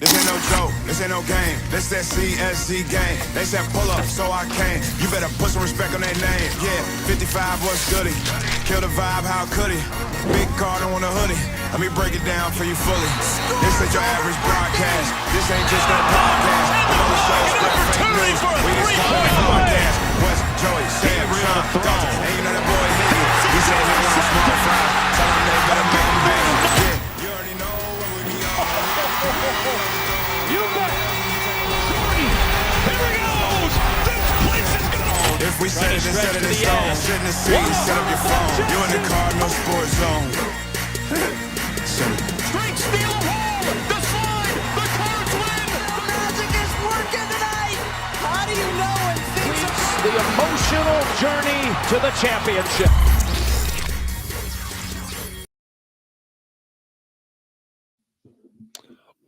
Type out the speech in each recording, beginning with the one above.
This ain't no joke, this ain't no game. This that CSZ game. They said pull up, so I came. You better put some respect on their name. Yeah, 55 was goody. Kill the vibe, how could he? Big Cardinal on the hoodie. Let me break it down for you fully. This ain't your average broadcast. This ain't just no podcast. We on the show, spread fake news. We just call it broadcast. West Joey Shawn, Dalton. And you know that boy hit you. He said he want small fries. Tell him they better make him big. Yeah, you already know what we be on. You bet. Jordan. Here he goes. This place is gonna. If we set it and set it in stone, sit in the seat, set up your phone. You in the Cardinal Sports Zone. Straight steal of hole. The slide. The Cards win. The magic is working tonight. How do you know when things are... The emotional journey to the championship.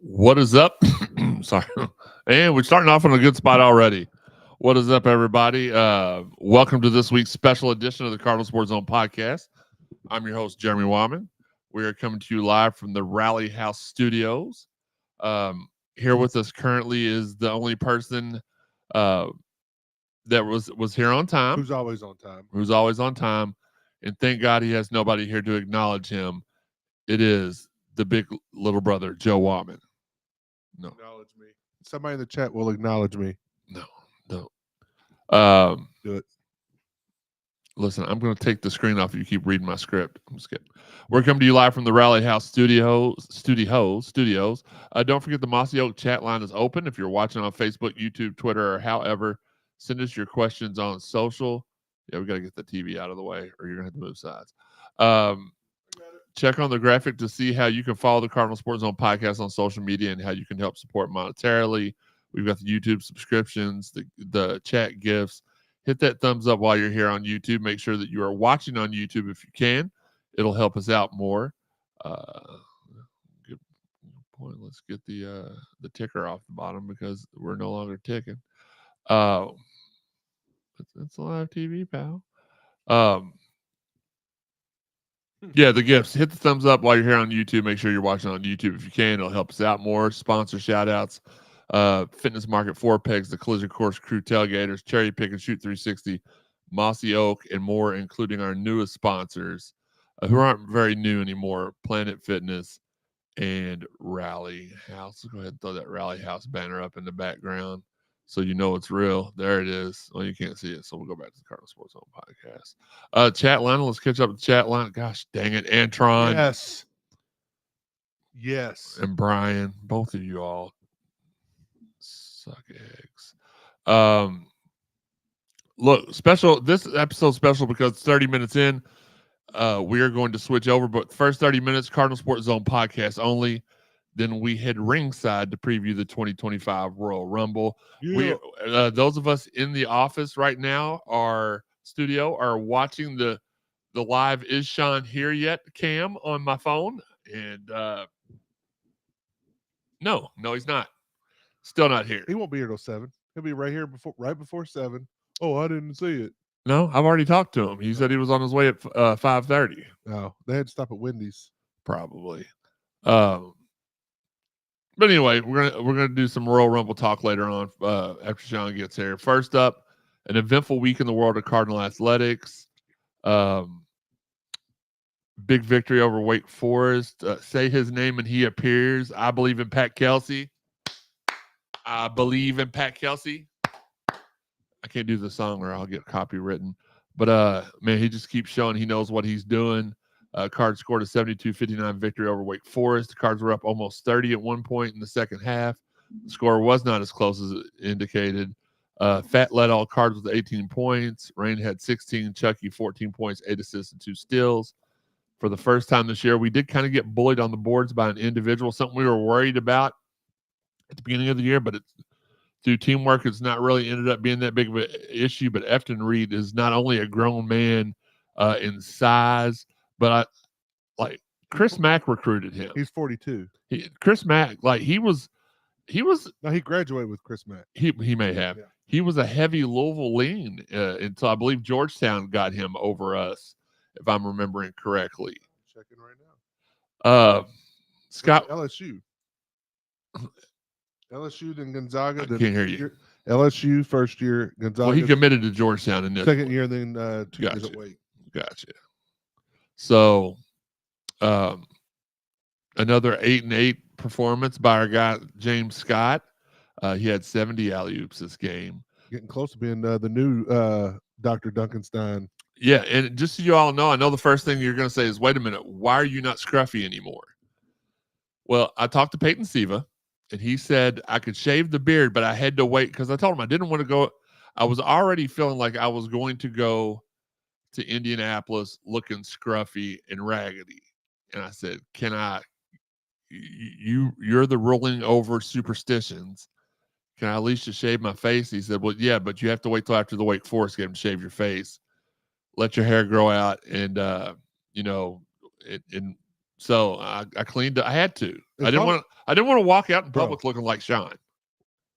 What is up? Sorry. And we're starting off on a good spot already. What is up, everybody? Welcome to this week's special edition of the Cardinal Sports Zone podcast. I'm your host, Jeremy Wyman. We are coming to you live from the Rally House Studios. Here with us currently is the only person that was here on time. Who's always on time. Who's always on time. And thank God he has nobody here to acknowledge him. It is the big little brother, Joe Wyman. No. Acknowledge me. Somebody in the chat will acknowledge me. No. Do it. Listen, I'm going to take the screen off if you keep reading my script. I'm just kidding. We're coming to you live from the Rally House Studios. Don't forget the Mossy Oak chat line is open. If you're watching on Facebook, YouTube, Twitter, or however, send us your questions on social. Yeah, we got to get the TV out of the way or you're going to have to move sides. Check on the graphic to see how you can follow the Cardinal Sports Zone podcast on social media and how you can help support monetarily. We've got the YouTube subscriptions, the chat gifts. Hit that thumbs up while you're here on YouTube. Make sure that you are watching on YouTube if you can. It'll help us out more. Good point. Let's get the ticker off the bottom because we're no longer ticking. It's a live TV, pal. Yeah, the gifts. Hit the thumbs up while you're here on YouTube. Make sure you're watching on YouTube if you can. It'll help us out more. Sponsor shout outs. Fitness Market, Four Pegs, the Collision Course Crew Tailgaters, Cherry Pick and Shoot 360, Mossy Oak, and more, including our newest sponsors who aren't very new anymore, Planet Fitness and Rally House. Go ahead and throw that Rally House banner up in the background so you know it's real. There it is. Well, you can't see it, so we'll go back to the Cardinal Sports Zone podcast. Chat line, let's catch up with the chat line. Gosh dang it, Antron. Yes. And Brian, both of you all suck eggs. Look, special. This episode's special because it's 30 minutes in. We are going to switch over, but first 30 minutes, Cardinal Sports Zone podcast only. Then we head ringside to preview the 2025 Royal Rumble. Yeah. We, those of us in the office right now, our studio, are watching the live Is Shawn Here Yet cam on my phone. And no, he's not. Still not here. He won't be here till 7. He'll be right here right before 7. Oh, I didn't see it. No, I've already talked to him. He said he was on his way at 5:30. No, they had to stop at Wendy's. Probably. But anyway, we're gonna do some Royal Rumble talk later on after Shawn gets here. First up, an eventful week in the world of Cardinal Athletics. Big victory over Wake Forest. Say his name and he appears. I believe in Pat Kelsey. I believe in Pat Kelsey. I can't do the song or I'll get copywritten. But man, he just keeps showing he knows what he's doing. Cards scored a 72-59 victory over Wake Forest. The Cards were up almost 30 at one point in the second half. The score was not as close as it indicated. Fat led all Cards with 18 points. Rain had 16. Chucky 14 points, 8 assists, and 2 steals. For the first time this year, we did kind of get bullied on the boards by an individual, something we were worried about at the beginning of the year, but it's through teamwork, it's not really ended up being that big of an issue. But Efton Reed is not only a grown man in size, but Chris Mack recruited him. He's 42. Chris Mack, he was. No, he graduated with Chris Mack. He may have. Yeah. He was a heavy Louisville lean until I believe Georgetown got him over us, if I'm remembering correctly. Checking right now. Scott LSU. LSU, then Gonzaga. I Then can't hear you. LSU first year, Gonzaga. Well, he committed to Georgetown initially. Second year, then 2 years Gotcha. at Wake. Gotcha. So, another 8-8 performance by our guy James Scott. He had 70 alley-oops this game. Getting close to being the new Dr. Duncanstein. Yeah, and just so you all know, I know the first thing you're going to say is, wait a minute, why are you not scruffy anymore? Well, I talked to Peyton Siva, and he said I could shave the beard, but I had to wait because I told him I didn't want to go. I was already feeling like I was going to go to Indianapolis looking scruffy and raggedy. And I said, can I, you're the rolling over superstitions. Can I at least just shave my face? He said, well, yeah, but you have to wait till after the Wake Forest game to shave your face. Let your hair grow out. And, so I cleaned it. I had to. I didn't want to walk out in public looking like Shawn.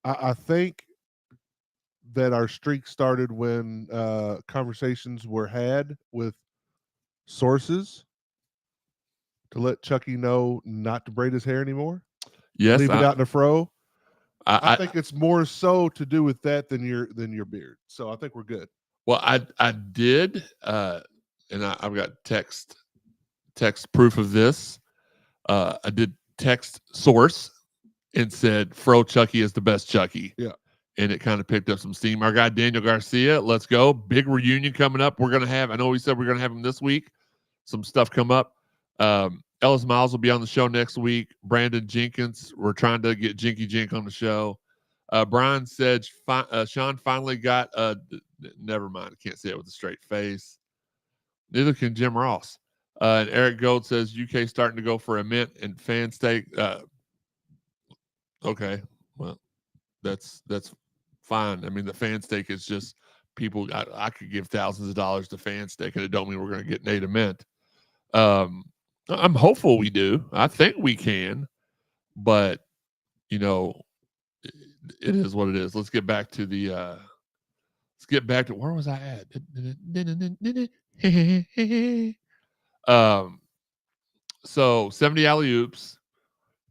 I think that our streak started when conversations were had with sources to let Chucky know not to braid his hair anymore. Yes, leave it out in a fro. I think it's more so to do with that than your beard. So I think we're good. Well, I did, and I've got text proof of this. I did text source and said Fro Chucky is the best Chucky. Yeah. And it kind of picked up some steam. Our guy Daniel Garcia, let's go. Big reunion coming up. We're gonna have, I know we said we're gonna have him this week. Some stuff come up. Ellis Miles will be on the show next week. Brandon Jenkins, we're trying to get Jinky Jink on the show. Brian said Shawn finally got never mind. I can't say it with a straight face. Neither can Jim Ross. And Eric Gold says UK starting to go for a mint and fan steak. Okay, well, that's fine. I mean, the fan steak is just people. I could give thousands of dollars to fan steak, and it don't mean we're going to get Nate a mint. I'm hopeful we do. I think we can, but it is what it is. Let's get back to the. Let's get back to where was I at? So 70 alley-oops,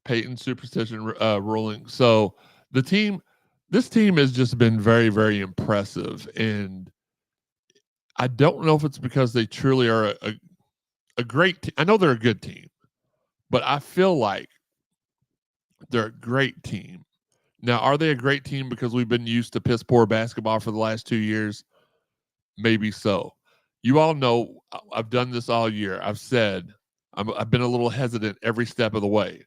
Peyton superstition ruling. So this team has just been very, very impressive. And I don't know if it's because they truly are a great team. I know they're a good team, but I feel like they're a great team. Now, are they a great team because we've been used to piss poor basketball for the last 2 years? Maybe so. You all know I've done this all year. I've said I've been a little hesitant every step of the way.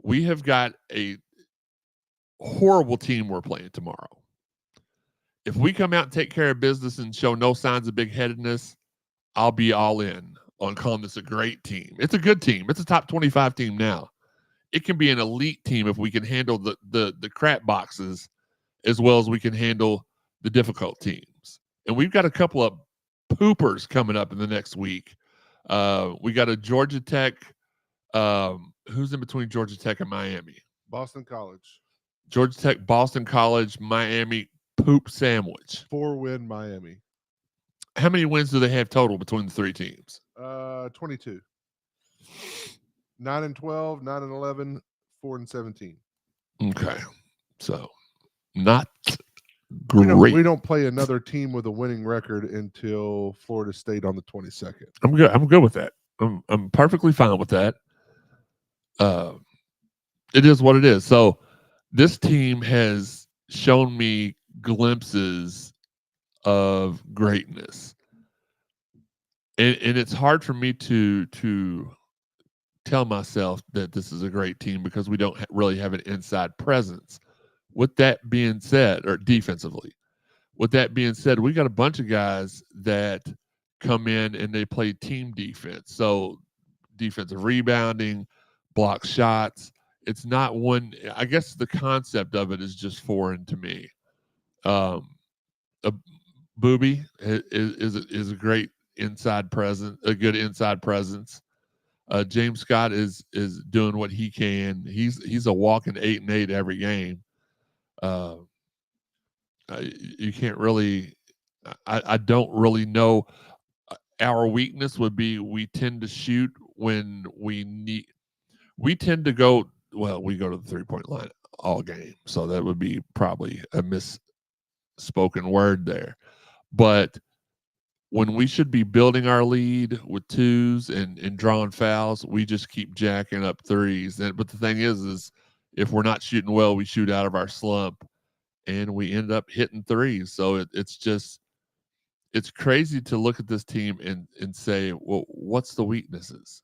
We have got a horrible team we're playing tomorrow. If we come out and take care of business and show no signs of big-headedness, I'll be all in on calling this a great team. It's a good team. It's a top 25 team now. It can be an elite team if we can handle the crap boxes as well as we can handle the difficult teams. And we've got a couple of poopers coming up in the next week. We got a Georgia Tech. Who's in between Georgia Tech and Miami? Boston College. Georgia Tech, Boston College, Miami poop sandwich. 4-win Miami. How many wins do they have total between the three teams? 22. 9-12, 9-11, 4-17. Okay, so not great. We don't play another team with a winning record until Florida State on the 22nd. I'm good. I'm good with that. I'm perfectly fine with that. It is what it is. So this team has shown me glimpses of greatness, and it's hard for me to tell myself that this is a great team because we don't really have an inside presence. With that being said, or defensively, with that being said, we got a bunch of guys that come in and they play team defense. So defensive rebounding, block shots. It's not one. I guess the concept of it is just foreign to me. Booby is a great inside presence, a good inside presence. James Scott is doing what he can. He's a walking 8-8 every game. You can't really. I don't really know. Our weakness would be we tend to shoot when we need. We tend to go. Well, we go to the 3-point line all game. So that would be probably a misspoken word there. But when we should be building our lead with twos and drawing fouls, we just keep jacking up threes. But the thing is if we're not shooting well, we shoot out of our slump and we end up hitting threes. So it's crazy to look at this team and say, well, what's the weaknesses?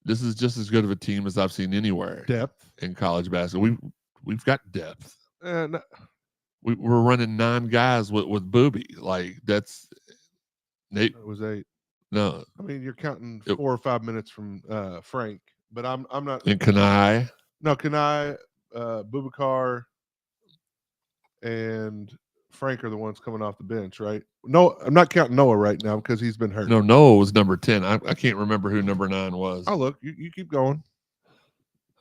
This is just as good of a team as I've seen anywhere. Depth in college basketball. We've got depth. and We're running 9 guys with Booby. Like that's Nate. it was 8. No, I mean, you're counting 4 or 5 minutes from Frank, but I'm not. and Kanai. No, Kanai, Bubakar, and Frank are the ones coming off the bench, right? No, I'm not counting Noah right now because he's been hurt. No, Noah was number 10. I can't remember who number 9 was. Oh, look, you keep going.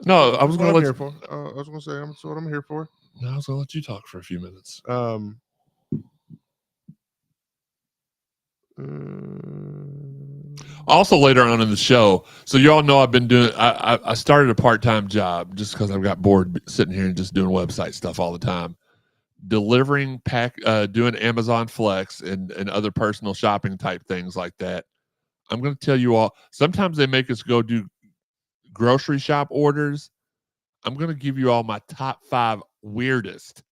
No, I was going to let here for. I was going to say that's what I'm here for. No, I was going to let you talk for a few minutes. Also, later on in the show, so you all know I've been doing. I started a part-time job just because I've got bored sitting here and just doing website stuff all the time, delivering doing Amazon Flex and other personal shopping type things like that. I'm going to tell you all. Sometimes they make us go do grocery shop orders. I'm going to give you all my top 5 weirdest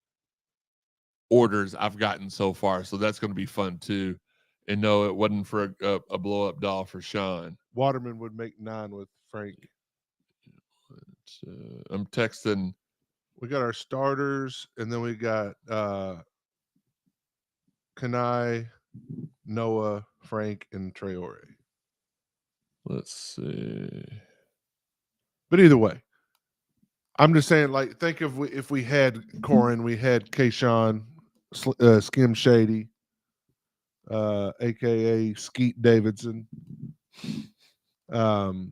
orders I've gotten so far. So that's going to be fun too. And no, it wasn't for a blow-up doll for Sean. Waterman would make 9 with Frank. I'm texting. We got our starters, and then we got Kanai, Noah, Frank, and Traore. Let's see. But either way, I'm just saying, like, think if we had Corin, we had Kayshawn, Skim Shady, a.k.a. Skeet Davidson. That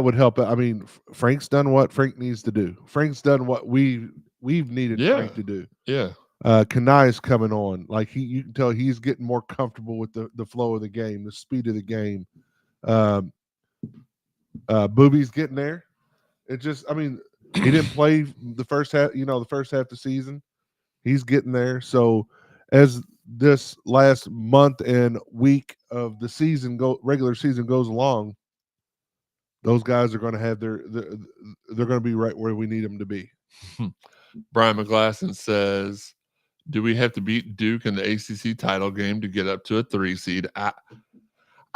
would help. I mean, Frank's done what Frank needs to do. Frank's done what we've needed Frank to do. Yeah. Kanai's coming on. Like you can tell he's getting more comfortable with the flow of the game, the speed of the game. Booby's getting there. It just, I mean, he didn't play the first half, the first half of the season. He's getting there. So as this last month and week of the season regular season goes along, those guys are going to have they're going to be right where we need them to be. Brian McGlasson says, do we have to beat Duke in the ACC title game to get up to a 3 seed? I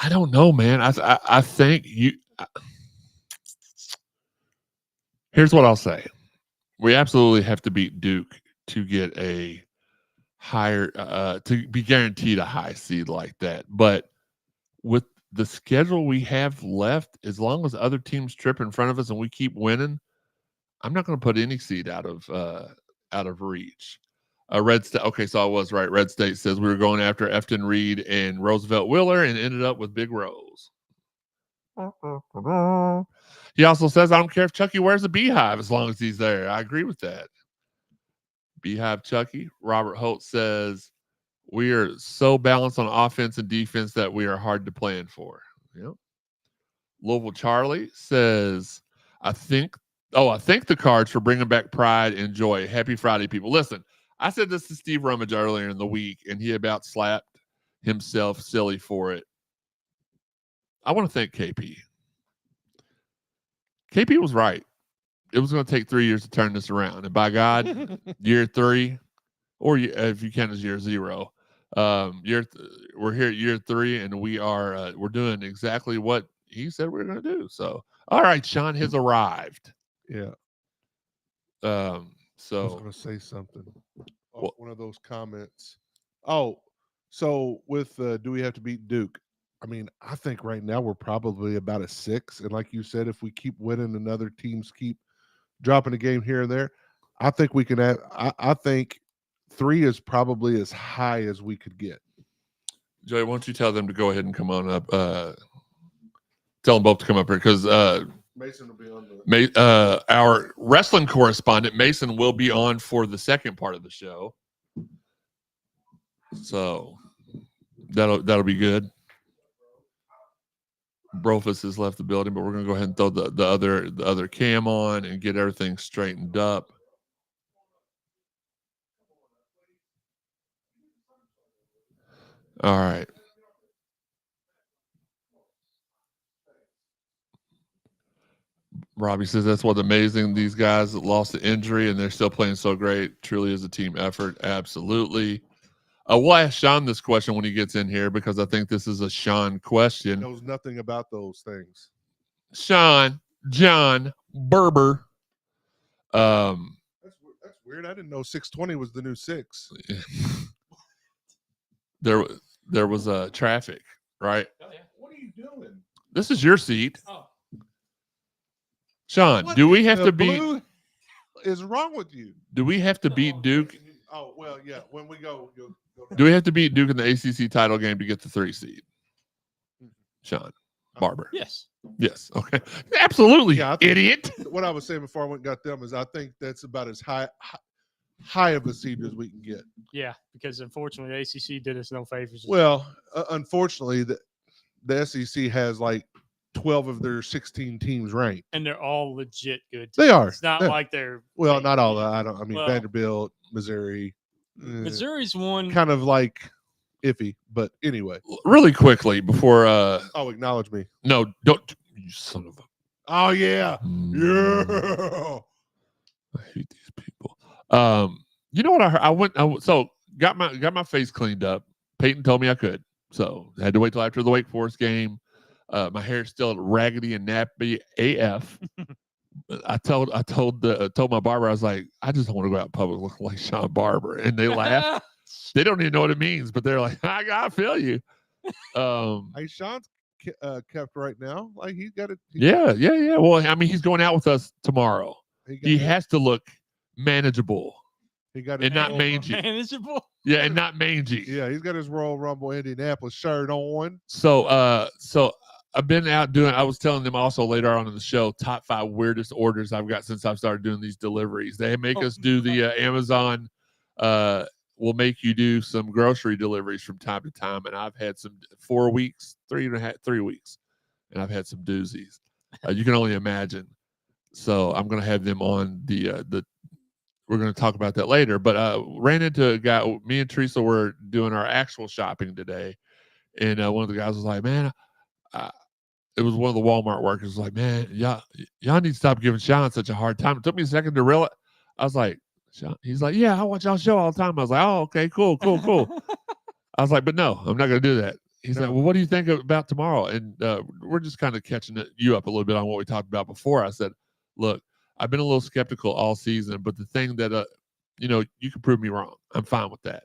don't know, man. I think here's what I'll say. We absolutely have to beat Duke to get a higher to be guaranteed a high seed like that. But with the schedule we have left, as long as other teams trip in front of us and we keep winning, I'm not going to put any seed out of reach. Red State. Okay, so I was right. Red State says we were going after Efton Reed and Roosevelt Wheeler and ended up with Big Rose. He also says, I don't care if Chucky wears a beehive as long as he's there. I agree with that. Beehive Chucky. Robert Holt says, we are so balanced on offense and defense that we are hard to plan for. Yep. Louisville Charlie says, I think the Cards for bringing back pride and joy. Happy Friday, people. Listen, I said this to Steve Rummage earlier in the week, and he about slapped himself silly for it. I want to thank KP. KP was right. It was going to take 3 years to turn this around. And by God, year 3, or if you count as year 0, we're here at year 3, and we're doing exactly what he said we were going to do. So, all right, Sean has arrived. Yeah. So I was going to say something. One of those comments. Oh, so with do we have to beat Duke? I mean, I think right now we're probably about a 6. And like you said, if we keep winning and other teams keep dropping a game here and there, I think we can have, I think 3 is probably as high as we could get. Joey, why don't you tell them to go ahead and come on up? Tell them both to come up here because Mason will be on our wrestling correspondent, Mason, will be on for the second part of the show. So that'll be good. Brofus has left the building, but we're going to go ahead and throw the other cam on and get everything straightened up. All right. Robbie says that's what's amazing. These guys lost the injury and they're still playing so great. Truly is a team effort. Absolutely. We'll ask Sean this question when he gets in here because I think this is a Sean question. He knows nothing about those things. Sean, John, Berber. That's weird. I didn't know 620 was the new 6. There was traffic, right? Oh, yeah. What are you doing? This is your seat. Oh. Sean, What do we have to beat? What is wrong with you? Do we have to beat Duke? Oh, well, yeah. When we go Do we have to beat Duke in the ACC title game to get the 3 seed? Sean, Barber. Yes. Yes. Okay. Absolutely. Yeah, Idiot. What I was saying before I went and got them is I think that's about as high of a seed as we can get. Yeah, because unfortunately the ACC did us no favors. Well, unfortunately, the SEC has like 12 of their 16 teams ranked, and they're all legit good. They are. It's not like they're not all that. I mean, well, Vanderbilt, Missouri. Missouri's one kind of like iffy, but anyway. Really quickly before acknowledge me. No, don't, you son of a. Oh yeah. Yeah. I hate these people. You know what I heard? So got my face cleaned up. Peyton told me I could, so I had to wait till after the Wake Forest game. My hair's still raggedy and nappy AF. I told my barber, I was like, I just don't want to go out in public looking like Sean Barber, and they laughed. They don't even know what it means, but they're like, I feel you. Hey, Sean's kept right now. Like he's got it. Yeah. Well, I mean, he's going out with us tomorrow. He has to look manageable. He got and not mangy. Manageable. Yeah, and not mangy. Yeah, he's got his Royal Rumble Indianapolis shirt on. So I've been out doing. I was telling them also later on in the show, top 5 weirdest orders I've got since I've started doing these deliveries. They make us do the Amazon. Will make you do some grocery deliveries from time to time, and I've had some 4 weeks, 3 weeks, and I've had some doozies. You can only imagine. So I'm going to have them on the. We're going to talk about that later. But ran into a guy. Me and Teresa were doing our actual shopping today, and one of the guys was like, "Man, it was one of the Walmart workers was like, man, y'all need to stop giving Sean such a hard time." It took me a second to realize. I was like, Sean? He's like, yeah, I watch y'all show all the time. I was like, oh, okay, cool. I was like, but no, I'm not going to do that. He's like, well, what do you think about tomorrow? And we're just kind of catching you up a little bit on what we talked about before. I said, look, I've been a little skeptical all season, but the thing that, you can prove me wrong. I'm fine with that.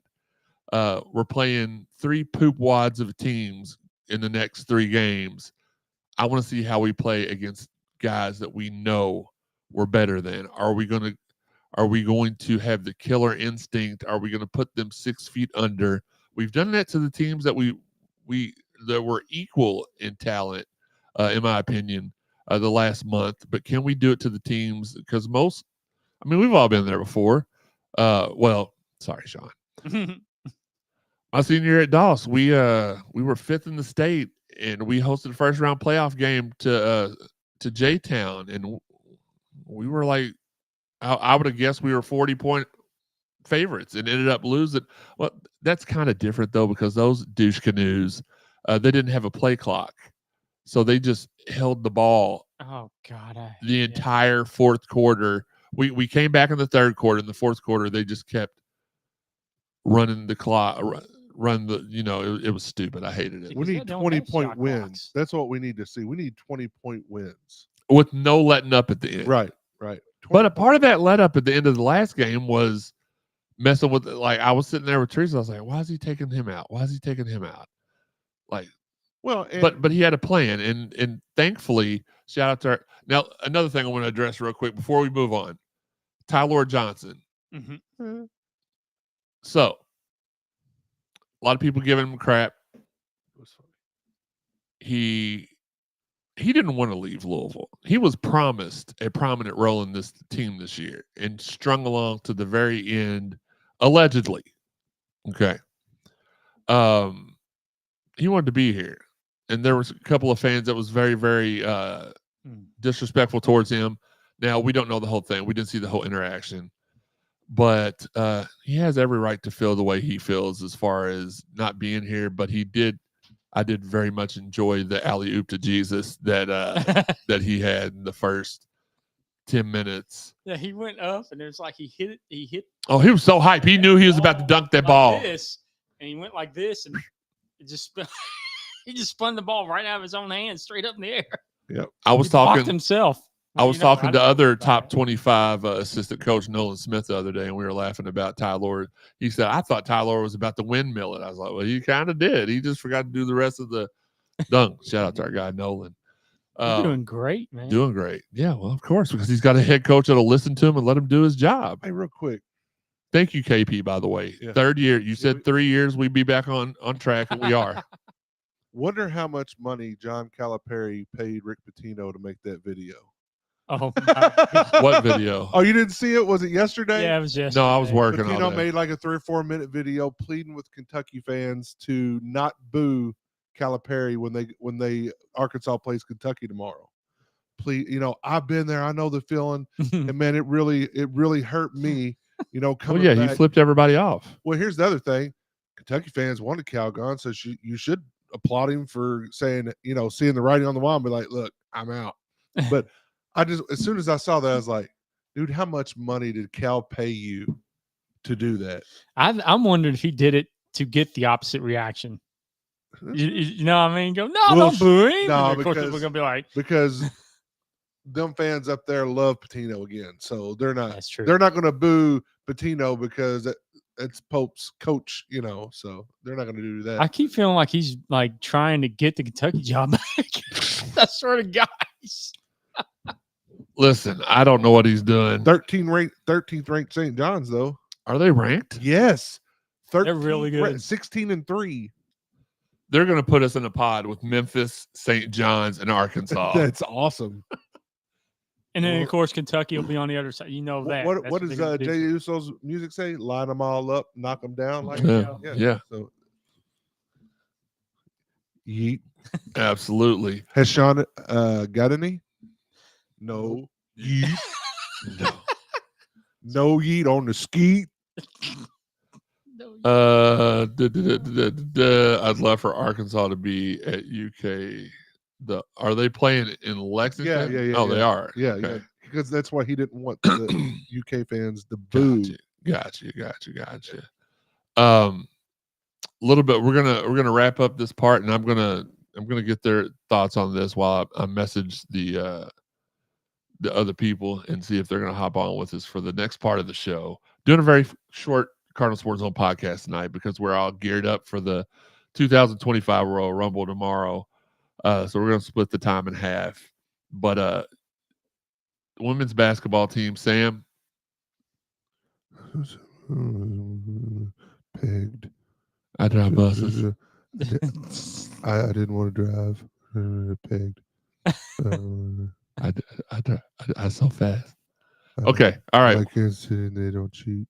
We're playing 3 poop wads of teams in the next 3 games. I want to see how we play against guys that we know we're better than. Are we going to have the killer instinct? Are we going to put them 6 feet under? We've done that to the teams that that were equal in talent, in my opinion, the last month. But can we do it to the teams? Because we've all been there before. Sorry, Sean. My senior year at Doss, we were 5th in the state, and we hosted a first round playoff game to J-Town, and we were like, I would have guessed we were 40-point favorites and ended up losing. Well, that's kind of different though, because those douche canoes, they didn't have a play clock, so they just held the ball. Oh God! The entire 4th quarter. We came back in the 3rd quarter. In the 4th quarter, they just kept running the clock. It was stupid. I hated it. We need 20-point wins. That's what we need to see. We need 20-point wins with no letting up at the end. Right. But a part of that let up at the end of the last game was messing with. Like, I was sitting there with Teresa. I was like, "Why is he taking him out? Like, well, but he had a plan, and thankfully, shout out to her. Now, another thing I want to address real quick before we move on, Tyler Johnson. Mm-hmm. So, a lot of people giving him crap. He didn't want to leave Louisville. He was promised a prominent role in this team this year and strung along to the very end, allegedly. Okay. He wanted to be here. and there was a couple of fans that was very, very disrespectful towards him. Now, we don't know the whole thing. We didn't see the whole interaction. But he has every right to feel the way he feels as far as not being here. But I did very much enjoy the alley-oop to Jesus that that he had in the first 10 minutes. Yeah, he went up, and it was like he hit. Oh, he was so hyped. He knew he was about to dunk that like ball. This, and he went like this, and it just he just spun the ball right out of his own hand, straight up in the air. Yep. I was He blocked talking himself. I was You know, talking I to don't know other about top it. 25 assistant coach Nolan Smith the other day, and we were laughing about Ty Lord. He said, I thought Ty Lord was about to windmill it. I was like, well, he kind of did. He just forgot to do the rest of the dunk. Shout out to our guy, Nolan. You're doing great, man. Doing great. Yeah, well, of course, because he's got a head coach that'll listen to him and let him do his job. Hey, real quick. Thank you, KP, by the way. Yeah. Third year. You said 3 years we'd be back on track, and we are. Wonder how much money John Calipari paid Rick Pitino to make that video. Oh, my What video? Oh, you didn't see it? Was it yesterday? yeah, it was yesterday. No, I was working on Pitino it. made like a 3 or 4 minute video pleading with Kentucky fans to not boo Calipari when they Arkansas plays Kentucky tomorrow. Please, I've been there. I know the feeling, and man, it really hurt me. Well, Coming yeah, back. he flipped everybody off. Well, here's the other thing: Kentucky fans wanted Cal gone, so you should applaud him for saying, seeing the writing on the wall and be like, "Look, I'm out." But as soon as I saw that, I was like, "Dude, how much money did Cal pay you to do that?" I'm wondering if he did it to get the opposite reaction. You know what I mean? Go, no, Well, don't boo him. no, And of course, because- people are gonna be like, Because them fans up there love Pitino again, so they're not that's true. they're not going to boo Pitino because it's Pope's coach, so they're not going to do that. I keep feeling like he's like trying to get the Kentucky job back. That sort of guys. Listen, I don't know what he's doing. 13th ranked St. John's though. Are they ranked? Yes, They're really good. 16-3. They're going to put us in a pod with Memphis, St. John's, and Arkansas. That's awesome. And then Well- of course Kentucky will be on the other side. You know that. What That's does they're gonna Jay do. Uso's music say? Line them all up, knock them down. Like Yeah. So, yeet. Absolutely. Has Sean got any? No. Yeet. No yeet on the skeet. I'd love for Arkansas to be at UK. Are they playing in Lexington? Yeah. Oh, they are. Yeah, Okay. yeah. Because that's why he didn't want the UK fans to boo. Gotcha. A little bit. We're gonna wrap up this part, and I'm gonna get their thoughts on this while I message the other people and see if they're gonna hop on with us for the next part of the show. Doing a very short Cardinal Sports Zone podcast tonight because we're all geared up for the 2025 Royal Rumble tomorrow. So we're gonna split the time in half. But the women's basketball team, Sam. Pegged. I drive buses. I didn't want to drive. Pegged. I so fast. Okay, all right. I can't sit and they don't cheat.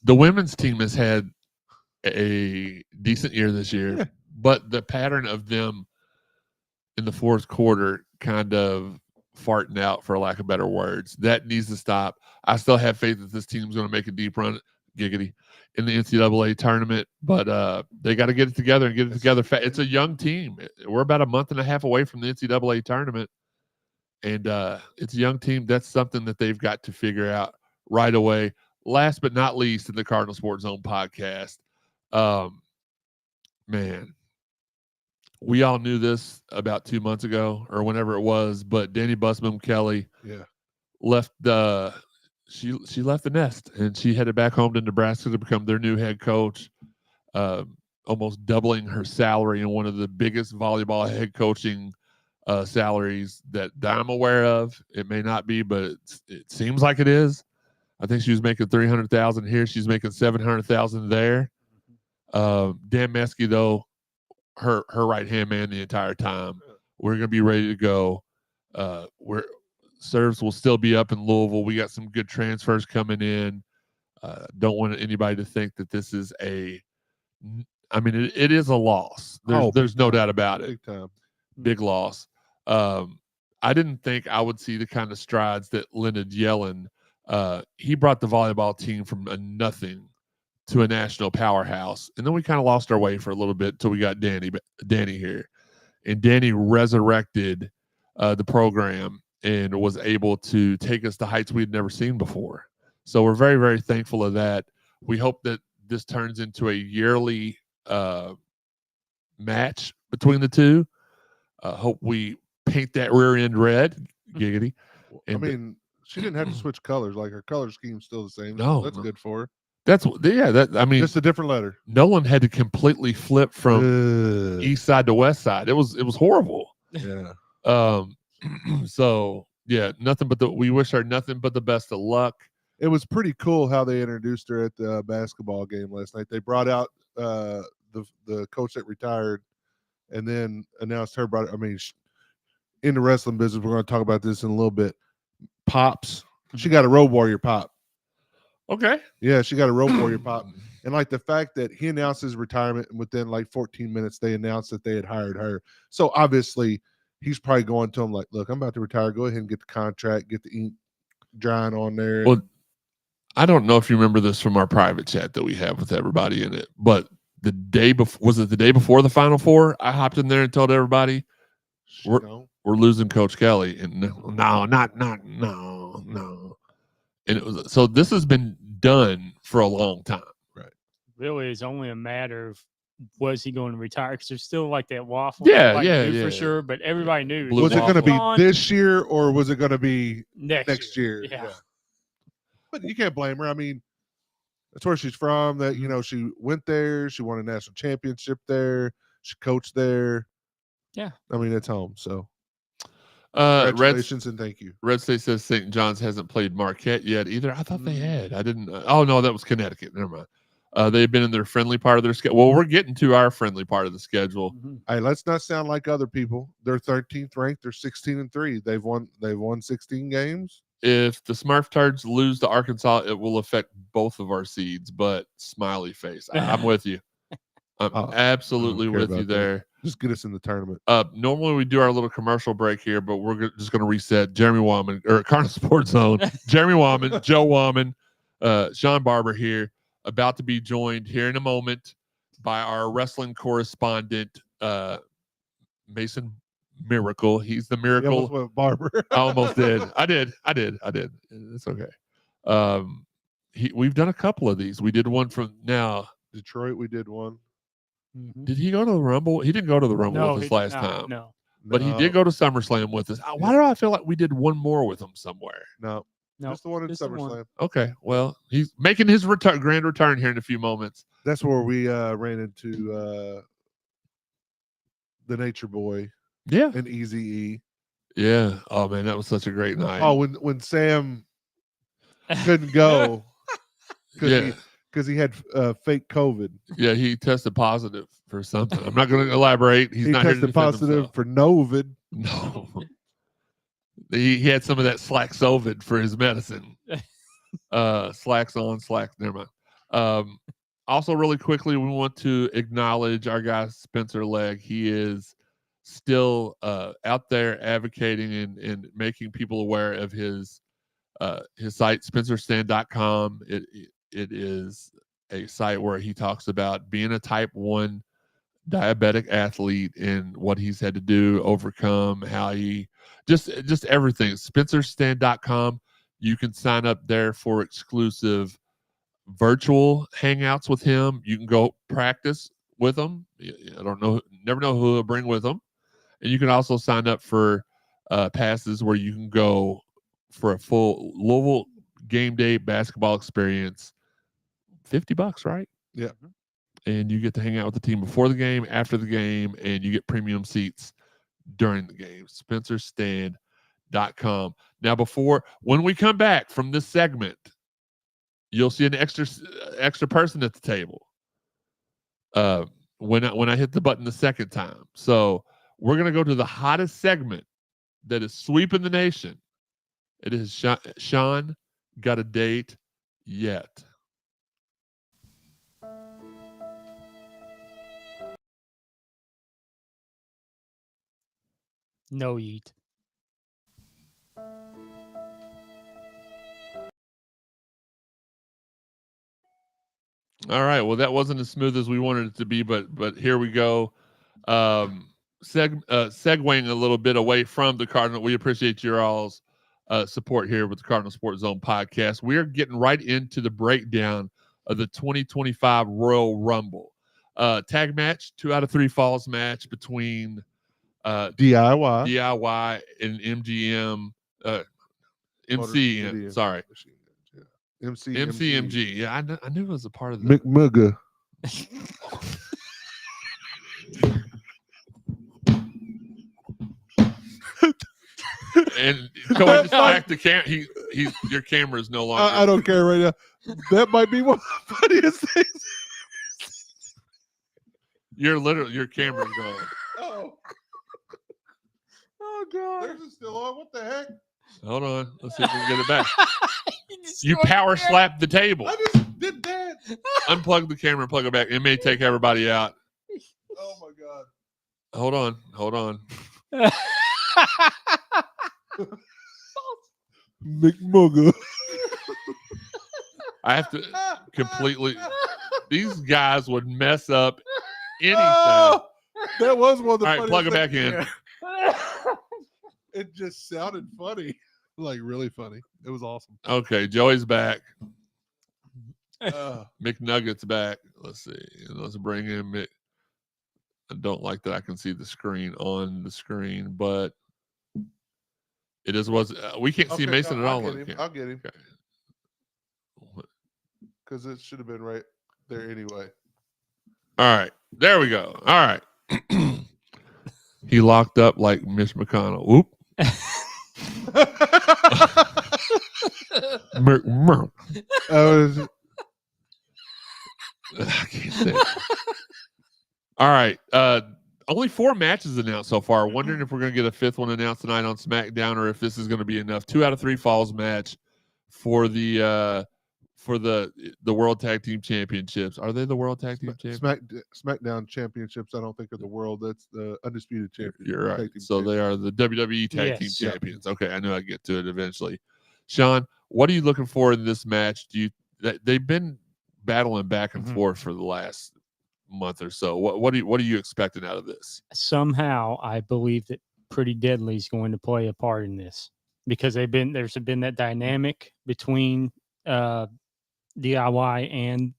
The women's team has had a decent year this year, Yeah. but the pattern of them in the fourth quarter kind of farting out, for lack of better words, that needs to stop. I still have faith that this team's going to make a deep run, giggity, in the NCAA tournament, but they got to get it together and get it together. It's a young team. We're about a month and a half away from the NCAA tournament, and it's a young team. That's something that they've got to figure out right away. Last but not least, in the Cardinal Sports Zone podcast, man, we all knew this about 2 months ago or whenever it was, but Danny Busman Kelly left she left the nest and she headed back home to Nebraska to become their new head coach, almost doubling her salary in one of the biggest volleyball head coaching salaries that I'm aware of. It may not be, but it seems like it is. I think she was making $300,000 here. She's making $700,000 there. Dan Meskey, though, her right hand man the entire time. We're gonna be ready to go. Serves will still be up in Louisville. We got some good transfers coming in. Don't want anybody to think that this is a I mean, it is a loss. There's no doubt about it. Big time. Big loss. I didn't think I would see the kind of strides that Leonard Yellen. He brought the volleyball team from a nothing to a national powerhouse, and then we kind of lost our way for a little bit until we got Danny here, and Danny resurrected the program and was able to take us to heights we'd never seen before. So we're very, very thankful of that. We hope that this turns into a yearly match between the two. Hope we paint that rear end red. Giggity. I mean, she didn't have to switch colors. Like, her color scheme's still the same. No, So that's good for her. I mean, just a different letter. Nolan had to completely flip from east side to west side. It was horrible. Yeah. So yeah, we wish her nothing but the best of luck. It was pretty cool how they introduced her at the basketball game last night. They brought out the coach that retired, and then announced her. In the wrestling business, we're going to talk about this in a little bit. Pops, she got a Road Warrior pop. Okay. Yeah, she got a Road Warrior pop, and like the fact that he announced his retirement, and within like 14 minutes they announced that they had hired her. So obviously, he's probably going to him like, "Look, I'm about to retire. Go ahead and get the contract, get the ink drying on there." Well, I don't know if you remember this from our private chat that we have with everybody in it, but the day before, was it the day before the Final Four? I hopped in there and told everybody we're losing Coach Kelly, and no. And it was, so this has been done for a long time. Right. Really, it's only a matter of, was he going to retire? Because there's still like that waffle. Yeah, for sure. But everybody knew. Was it going to be this year, or was it going to be next year? Yeah. But you can't blame her. I mean, that's where she's from. That, you know, she went there. She won a national championship there. She coached there. Yeah. I mean, it's home. So congratulations and thank you. Red State says St. John's hasn't played Marquette yet either. I thought they had. I didn't. Oh, no, that was Connecticut. Never mind. They've been in their friendly part of their schedule. Well, we're getting to our friendly part of the schedule. Hey, let's not sound like other people. They're 13th ranked. They're 16-3. They've won 16 games. If the Smurf Turds lose to Arkansas, it will affect both of our seeds, but smiley face. I'm with you. I'm absolutely with you there. Just get us in the tournament. Normally we do our little commercial break here, but we're just going to reset. Jeremy Wallman, or Cardinal Sports Zone. Jeremy Wallman, Joe Wallman, Sean Barber here, about to be joined here in a moment by our wrestling correspondent, Mason Miracle. He's the Miracle. With Barber. I almost did. I did. It's okay. We've done a couple of these. We did one from Detroit. We did one. Did he go to the Rumble? He didn't go to the Rumble with us last time. No. But he did go to SummerSlam with us. Why do I feel like we did one more with him somewhere? No. Just the one in SummerSlam. Okay. Well, he's making his grand return here in a few moments. That's where we ran into the Nature Boy. Yeah. And Eazy-E. Yeah. Oh, man, that was such a great night. Oh, when Sam couldn't go because he had fake COVID. Yeah, he tested positive for something. I'm not going to elaborate. He not tested positive for Novid. No. He had some of that Slaxovid for his medicine. Slacks on, slacks. Never mind. Also, really quickly, we want to acknowledge our guy Spencer Legg. He is still out there advocating and making people aware of his site, spencerstand.com. It is a site where he talks about being a type 1 diabetic athlete and what he's had to do, overcome, how he just everything. Spencerstand.com. You can sign up there for exclusive virtual hangouts with him. You can go practice with him. I don't know, never know who he'll bring with him. And you can also sign up for passes where you can go for a full Louisville game day basketball experience. $50, right? Yeah. And you get to hang out with the team before the game, after the game, and you get premium seats during the game. SpencerStand.com. Now, when we come back from this segment, you'll see an extra person at the table. When I hit the button the second time. So we're gonna go to the hottest segment that is sweeping the nation. It is Sean Got a Date Yet. No yeet. All right. Well, that wasn't as smooth as we wanted it to be, but here we go. Segueing a little bit away from the Cardinal, we appreciate your all's support here with the Cardinal Sports Zone podcast. We're getting right into the breakdown of the 2025 Royal Rumble tag match, 2 out of 3 falls match between DIY and MGM. Motor Sorry, Machine Guns, yeah. MCMG. Yeah, I knew it was a part of the McMugga. And Joey just back the camera. Your camera is no longer. I don't care right now. That might be one of the funniest things. Your camera's gone. Oh God! Theirs is still on. What the heck? Hold on. Let's see if we can get it back. You power slapped the table. I just did that. Unplug the camera and plug it back. It may take everybody out. Oh my God! Hold on. McMugga. I have to completely. These guys would mess up anything. Oh, that was one of the. All right, plug it back in. It just sounded funny, like really funny. It was awesome. Okay, Joey's back. McNugget's back. Let's see. Let's bring him. I don't like that I can see the screen on the screen, but it is we can't see Mason at all. I'll get him. Because it should have been right there anyway. All right, there we go. All right, he locked up like Mitch McConnell. Whoop. I can't say it. All right. Only 4 matches announced so far. Wondering if we're going to get a 5th one announced tonight on SmackDown, or if this is going to be enough. 2 out of 3 falls match for the World Tag Team Championships. Are they the World Tag Team Championships? SmackDown Championships. I don't think are the world. That's the Undisputed Champions. You're right. So they are the WWE Tag Team Champions. Okay, I knew I'd get to it eventually. Sean, what are you looking for in this match? They've been battling back and forth for the last month or so. What are you expecting out of this? Somehow, I believe that Pretty Deadly is going to play a part in this because there's been that dynamic between DIY and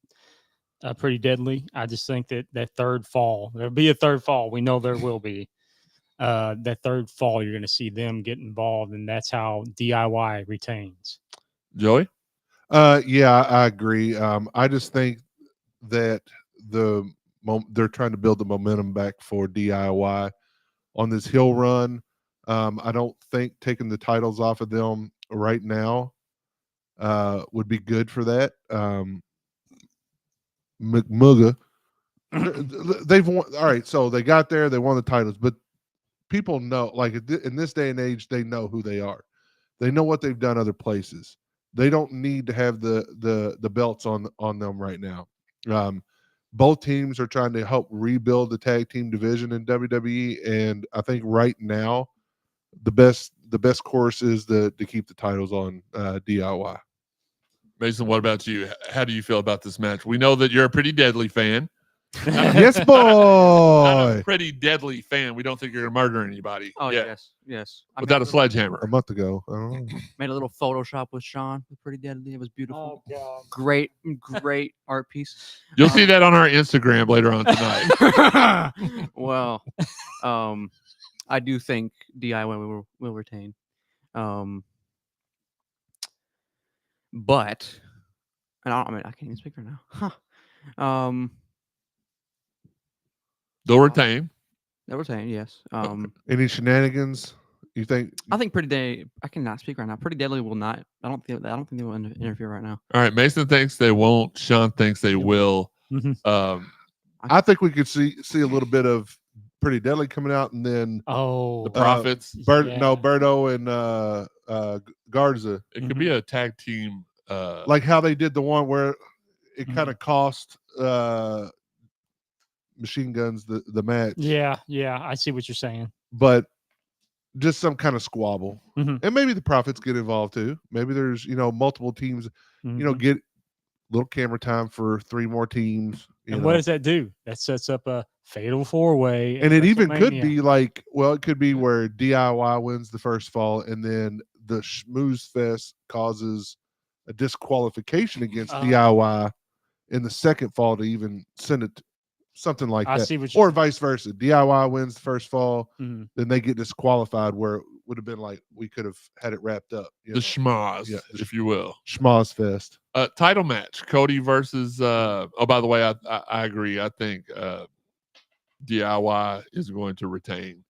Pretty Deadly. I just think that third fall, there'll be a third fall. We know there will be. That third fall, you're going to see them get involved, and that's how DIY retains. Joey? Yeah, I agree. I just think that they're trying to build the momentum back for DIY on this hill run. I don't think taking the titles off of them right now would be good for that. McMugga, they've won. All right, so they got there, they won the titles, but people know, like in this day and age, they know who they are. They know what they've done other places. They don't need to have the belts on them right now. Both teams are trying to help rebuild the tag team division in WWE, and I think right now the best course is to keep the titles on DIY. Mason, what about you? How do you feel about this match? We know that you're a Pretty Deadly fan. Yes, boy. Not a Pretty Deadly fan. We don't think you're going to murder anybody. Oh, yeah. yes. Without a sledgehammer. A month ago. I don't know. Made a little Photoshop with Sean. Pretty Deadly. It was beautiful. Oh, God. Great art piece. You'll see that on our Instagram later on tonight. Well, I do think DIY will retain. But, and I can't even speak right now. They'll retain. They'll retain, yes. Any shenanigans you think? I think Pretty Deadly. I cannot speak right now. Pretty Deadly will not. I don't think they will interfere right now. All right. Mason thinks they won't. Sean thinks they will. I think we could see a little bit of Pretty Deadly coming out, and then the Profits. Berto and Garza. It could be a tag team. Like how they did the one where it kind of cost Machine Guns the match. Yeah, I see what you're saying. But just some kind of squabble. Mhm. And maybe the profits get involved too. Maybe there's, multiple teams, Mhm. get little camera time for 3 more teams. And what does that do? That sets up a fatal 4-way. And at it even could WrestleMania. be like, it could be where DIY wins the first fall, and then the Schmooze Fest causes a disqualification against DIY in the second fall to even send it something like I that. see what Or vice versa. DIY wins the first fall, Mhm. then they get disqualified where it would have been like we could have had it wrapped up. The schmoz, Yeah, if you will. Schmoz Fest. Title match: Cody versus. Oh, by the way, I agree. I think DIY is going to retain.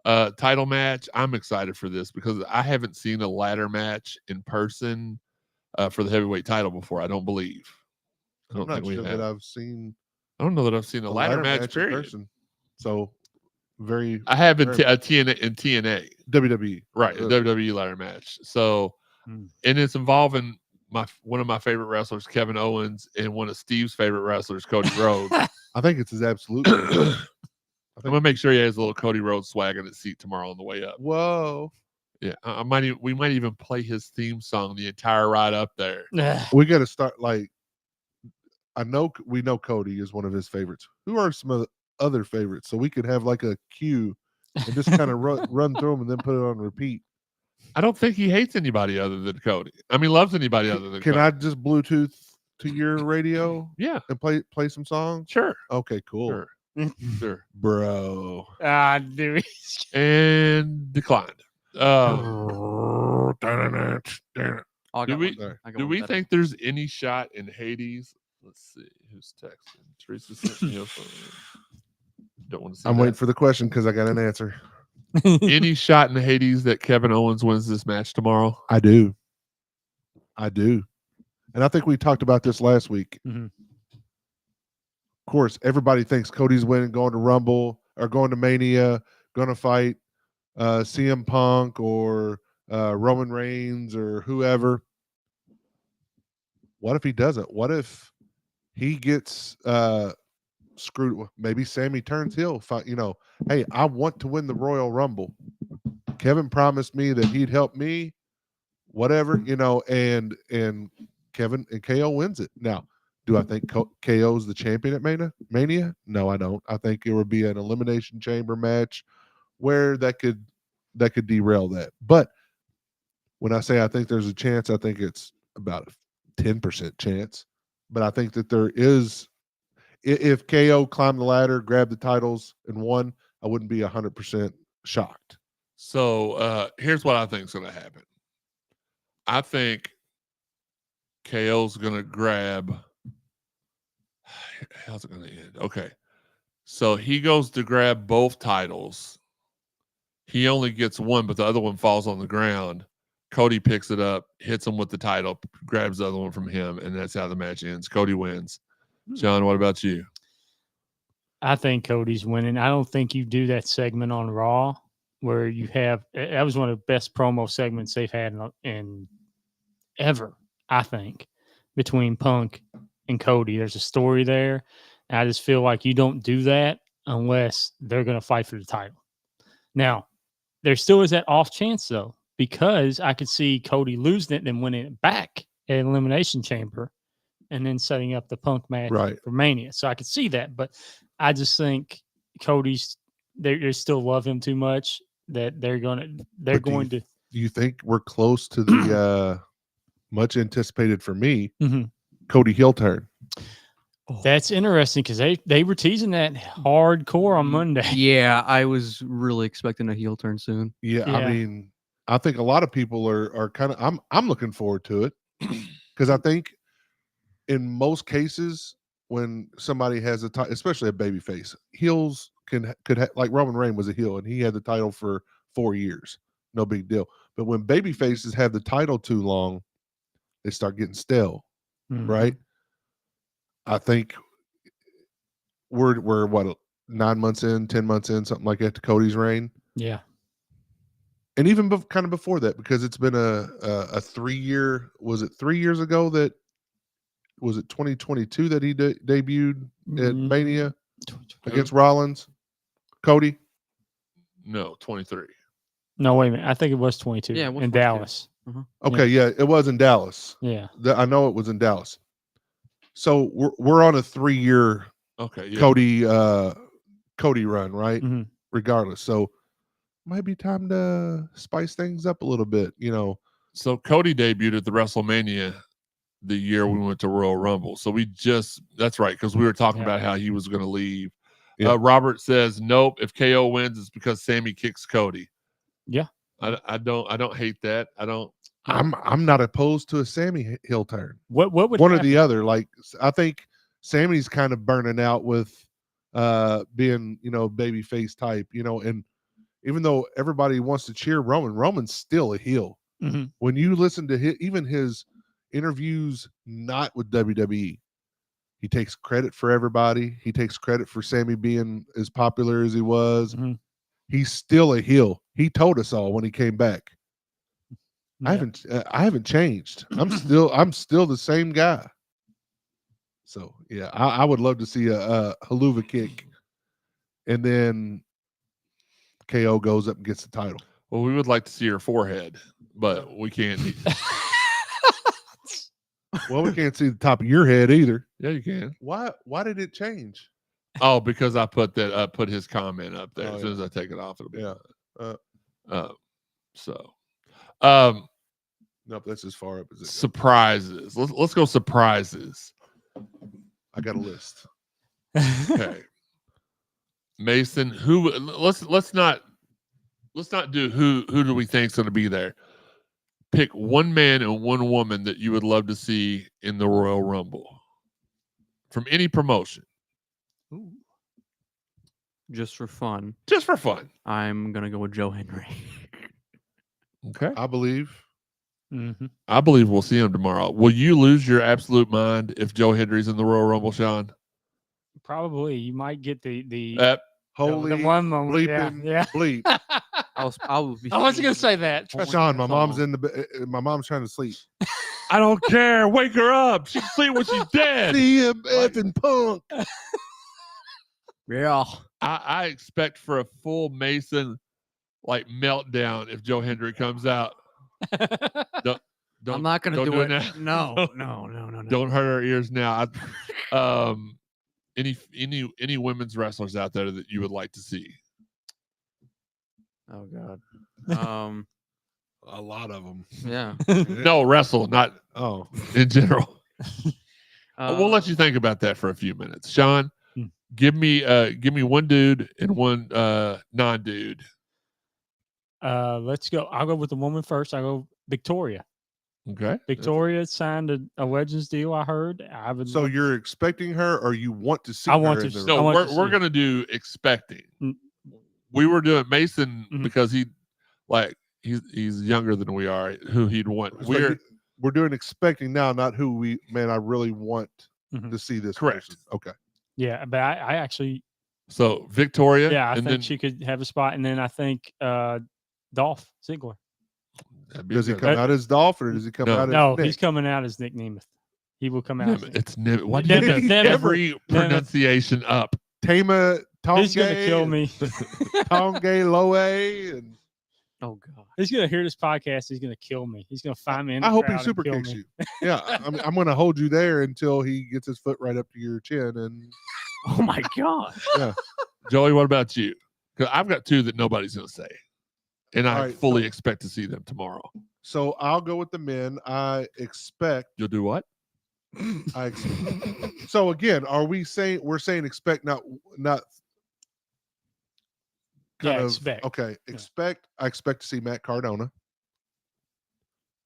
Title match. I'm excited for this because I haven't seen a ladder match in person for the heavyweight title before. I don't believe. I don't I'm think not we sure have. that I've seen I don't know that I've seen a ladder match. in Period. person. So very. I have in very TNA in TNA. WWE. Right, a WWE ladder match. So, Mm. and it's involving one of my favorite wrestlers, Kevin Owens, and one of Steve's favorite wrestlers, Cody Rhodes. I think it's his absolute. I'm gonna make sure he has a little Cody Rhodes swag in his seat tomorrow on the way up. Whoa. Yeah, we might even play his theme song the entire ride up there. We got to start like. We know Cody is one of his favorites. Who are some of the other favorites? So we could have like a queue and just kind of run through them and then put it on repeat. I don't think he hates anybody other than Cody. I mean, loves anybody other than Can Cody. I just Bluetooth to your radio? Yeah, And play some songs? sure. Okay, cool. Sure. Sure. Bro. Dude. And declined. Oh, I Do got we one. I got do one we better. think there's any shot in Hades? Let's see who's texting. Teresa sent me a phone. Don't want to see. I'm that. waiting for the question because I got an answer. Any shot in Hades that Kevin Owens wins this match tomorrow? I do. And I think we talked about this last week. Mhm. Of course, everybody thinks Cody's winning, going to Rumble or going to Mania, going to fight CM Punk or Roman Reigns or whoever. What if he doesn't? What if he gets screwed? Maybe Sammy turns heel. Hey, I want to win the Royal Rumble. Kevin promised me that he'd help me, whatever, and Kevin and KO wins it. Now, do I think KO's the champion at Mania? No, I don't. I think it would be an elimination chamber match where that could derail that. But when I say I think there's a chance, I think it's about a 10% chance. But I think that there is, if KO climbed the ladder, grabbed the titles, and won, I wouldn't be 100% shocked. So here's what I think is going to happen. I think KO's going to grab. How's it going to end? Okay. So he goes to grab both titles. He only gets one, but the other one falls on the ground. Cody picks it up, hits him with the title, grabs the other one from him, and that's how the match ends. Cody wins. Shawn, what about you? I think Cody's winning. I don't think you do that segment on Raw where you have that was one of the best promo segments they've had in ever, I think, between Punk and Cody. There's a story there. And I just feel like you don't do that unless they're going to fight for the title. Now, there still is that off chance, though, because I could see Cody losing it and then winning it back at Elimination Chamber and then setting up the Punk match for Mania. So I could see that. But I just think Cody's they still love him too much that they're going to. Do you think we're close to the much anticipated for me Mhm. Cody heel turn? That's interesting because they were teasing that hardcore on Monday. Yeah, I was really expecting a heel turn soon. Yeah, Yeah. I mean, I think a lot of people are kind of. I'm looking forward to it because I think in most cases when somebody has a title, especially a babyface, heels like Roman Reigns was a heel and he had the title for 4 years, no big deal. But when babyfaces have the title too long, they start getting stale, Mhm. right? I think we're what 9 months in, 10 months in, something like that to Cody's reign. Yeah. And even kind of before that, because it's been a 3 year. Was it 3 years ago that? Was it 2022 that he debuted at Mania against Rollins? Cody? No, 23. No, wait a minute. I think it was 22. Yeah, it was in 22. Dallas. Okay, yeah, it was in Dallas. Yeah. I know it was in Dallas. So we're on a 3-year Okay, yeah. Cody run, right? Mhm. Regardless, so might be time to spice things up a little bit. So Cody debuted at the WrestleMania the year we went to Royal Rumble. So that's right, because we were talking Yeah. about how he was going to leave. Yeah. Robert says, nope, if KO wins, it's because Sammy kicks Cody. Yeah. I don't hate that. I'm not opposed to a Sammy heel turn. What would One or happen? the other. Like I think Sammy's kind of burning out with being baby face type. And even though everybody wants to cheer Roman's still a heel. Mhm. When you listen to even his interviews, not with WWE, he takes credit for everybody. He takes credit for Sammy being as popular as he was. Mhm. He's still a heel. He told us all when he came back. Yeah. I haven't changed. I'm still the same guy. So yeah, I would love to see a haluva kick, and then KO goes up and gets the title. Well, we would like to see her forehead, but we can't. Well, we can't see the top of your head either. Yeah, you can. Why did it change? Oh, because I put his comment up there. Oh, as soon as I take it off, it'll be Yeah. Nope, that's as far up as it goes. surprises. Let's go surprises. I got a list. Okay. Mason, who let's not do who do we think's going to be there. Pick one man and one woman that you would love to see in the Royal Rumble from any promotion. Ooh. Just for fun, Just for fun. I'm gonna go with Joe Henry. Okay. I believe. Mhm. I believe we'll see him tomorrow. Will you lose your absolute mind if Joe Henry's in the Royal Rumble, Sean? Probably. You might get the Holy one moment. bleeping Yeah. bleep. I was gonna say that. Trust me. Sean, my mom's my mom's trying to sleep. I don't care. Wake her up. She can sleep when she's dead. See him effing punk. Yeah. I expect for a full Mason like meltdown if Joe Henry comes out. Don't, I'm not gonna don't do it. now. No. Don't hurt our ears now. Any women's wrestlers out there that you would like to see? Oh God. A lot of them. Yeah. No, wrestle, not Oh, in general. Uh, We'll let you think about that for a few minutes. Sean, Hmm. give me one dude and one non-dude. Let's go. I'll go with the woman first. I'll go Victoria. Okay. Victoria signed a Legends deal. I heard. I would. so love- you're expecting her, or you want to see? I want her to in see- the I want to we're see. gonna do expecting. Mm. We were doing Mason Mhm. because he's younger than we are. Who he'd want. So we're doing expecting now, not who I really want Mhm. to see this. Correct. person. Okay. Yeah, but I actually. So Victoria. Yeah, I and think then she could have a spot, and then I think Dolph Ziggler. that'd be Does he good. come out as Dolph, or does he come No. out as No, Nick? he's coming out as Nick Nemeth. He will come out. as Nick. It's Nimitz. Why do you Nemeth, mess Nemeth. every pronunciation up? Tama Tonge. He's gonna kill me. Tonge Loe. And Oh God. He's gonna hear this podcast. He's gonna kill me. He's gonna find me. In I the hope he crowd and super kill kicks me. you. Yeah, I'm going to hold you there until he gets his foot right up to your chin. And Oh my God. Joey, what about you? Because I've got two that nobody's gonna say, and I All right, fully so- expect to see them tomorrow. so I'll go with the men. I expect. You'll do what? So again, we're saying expect, not kind Yeah, of expect. okay. Expect. I expect to see Matt Cardona,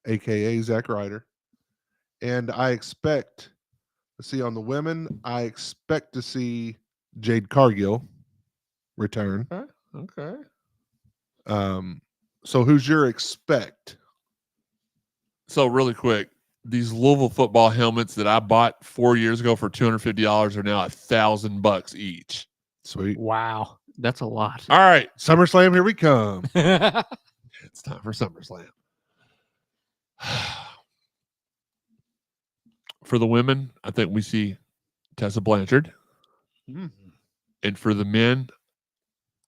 aka Zack Ryder, and I expect to see on the women. I expect to see Jade Cargill return. Okay. So who's your expect? So really quick, these Louisville football helmets that I bought 4 years ago for $250 are now $1,000 each. Sweet. Wow. That's a lot. All right, SummerSlam, here we come. it's time for SummerSlam. For the women, I think we see Tessa Blanchard. Mm. And for the men,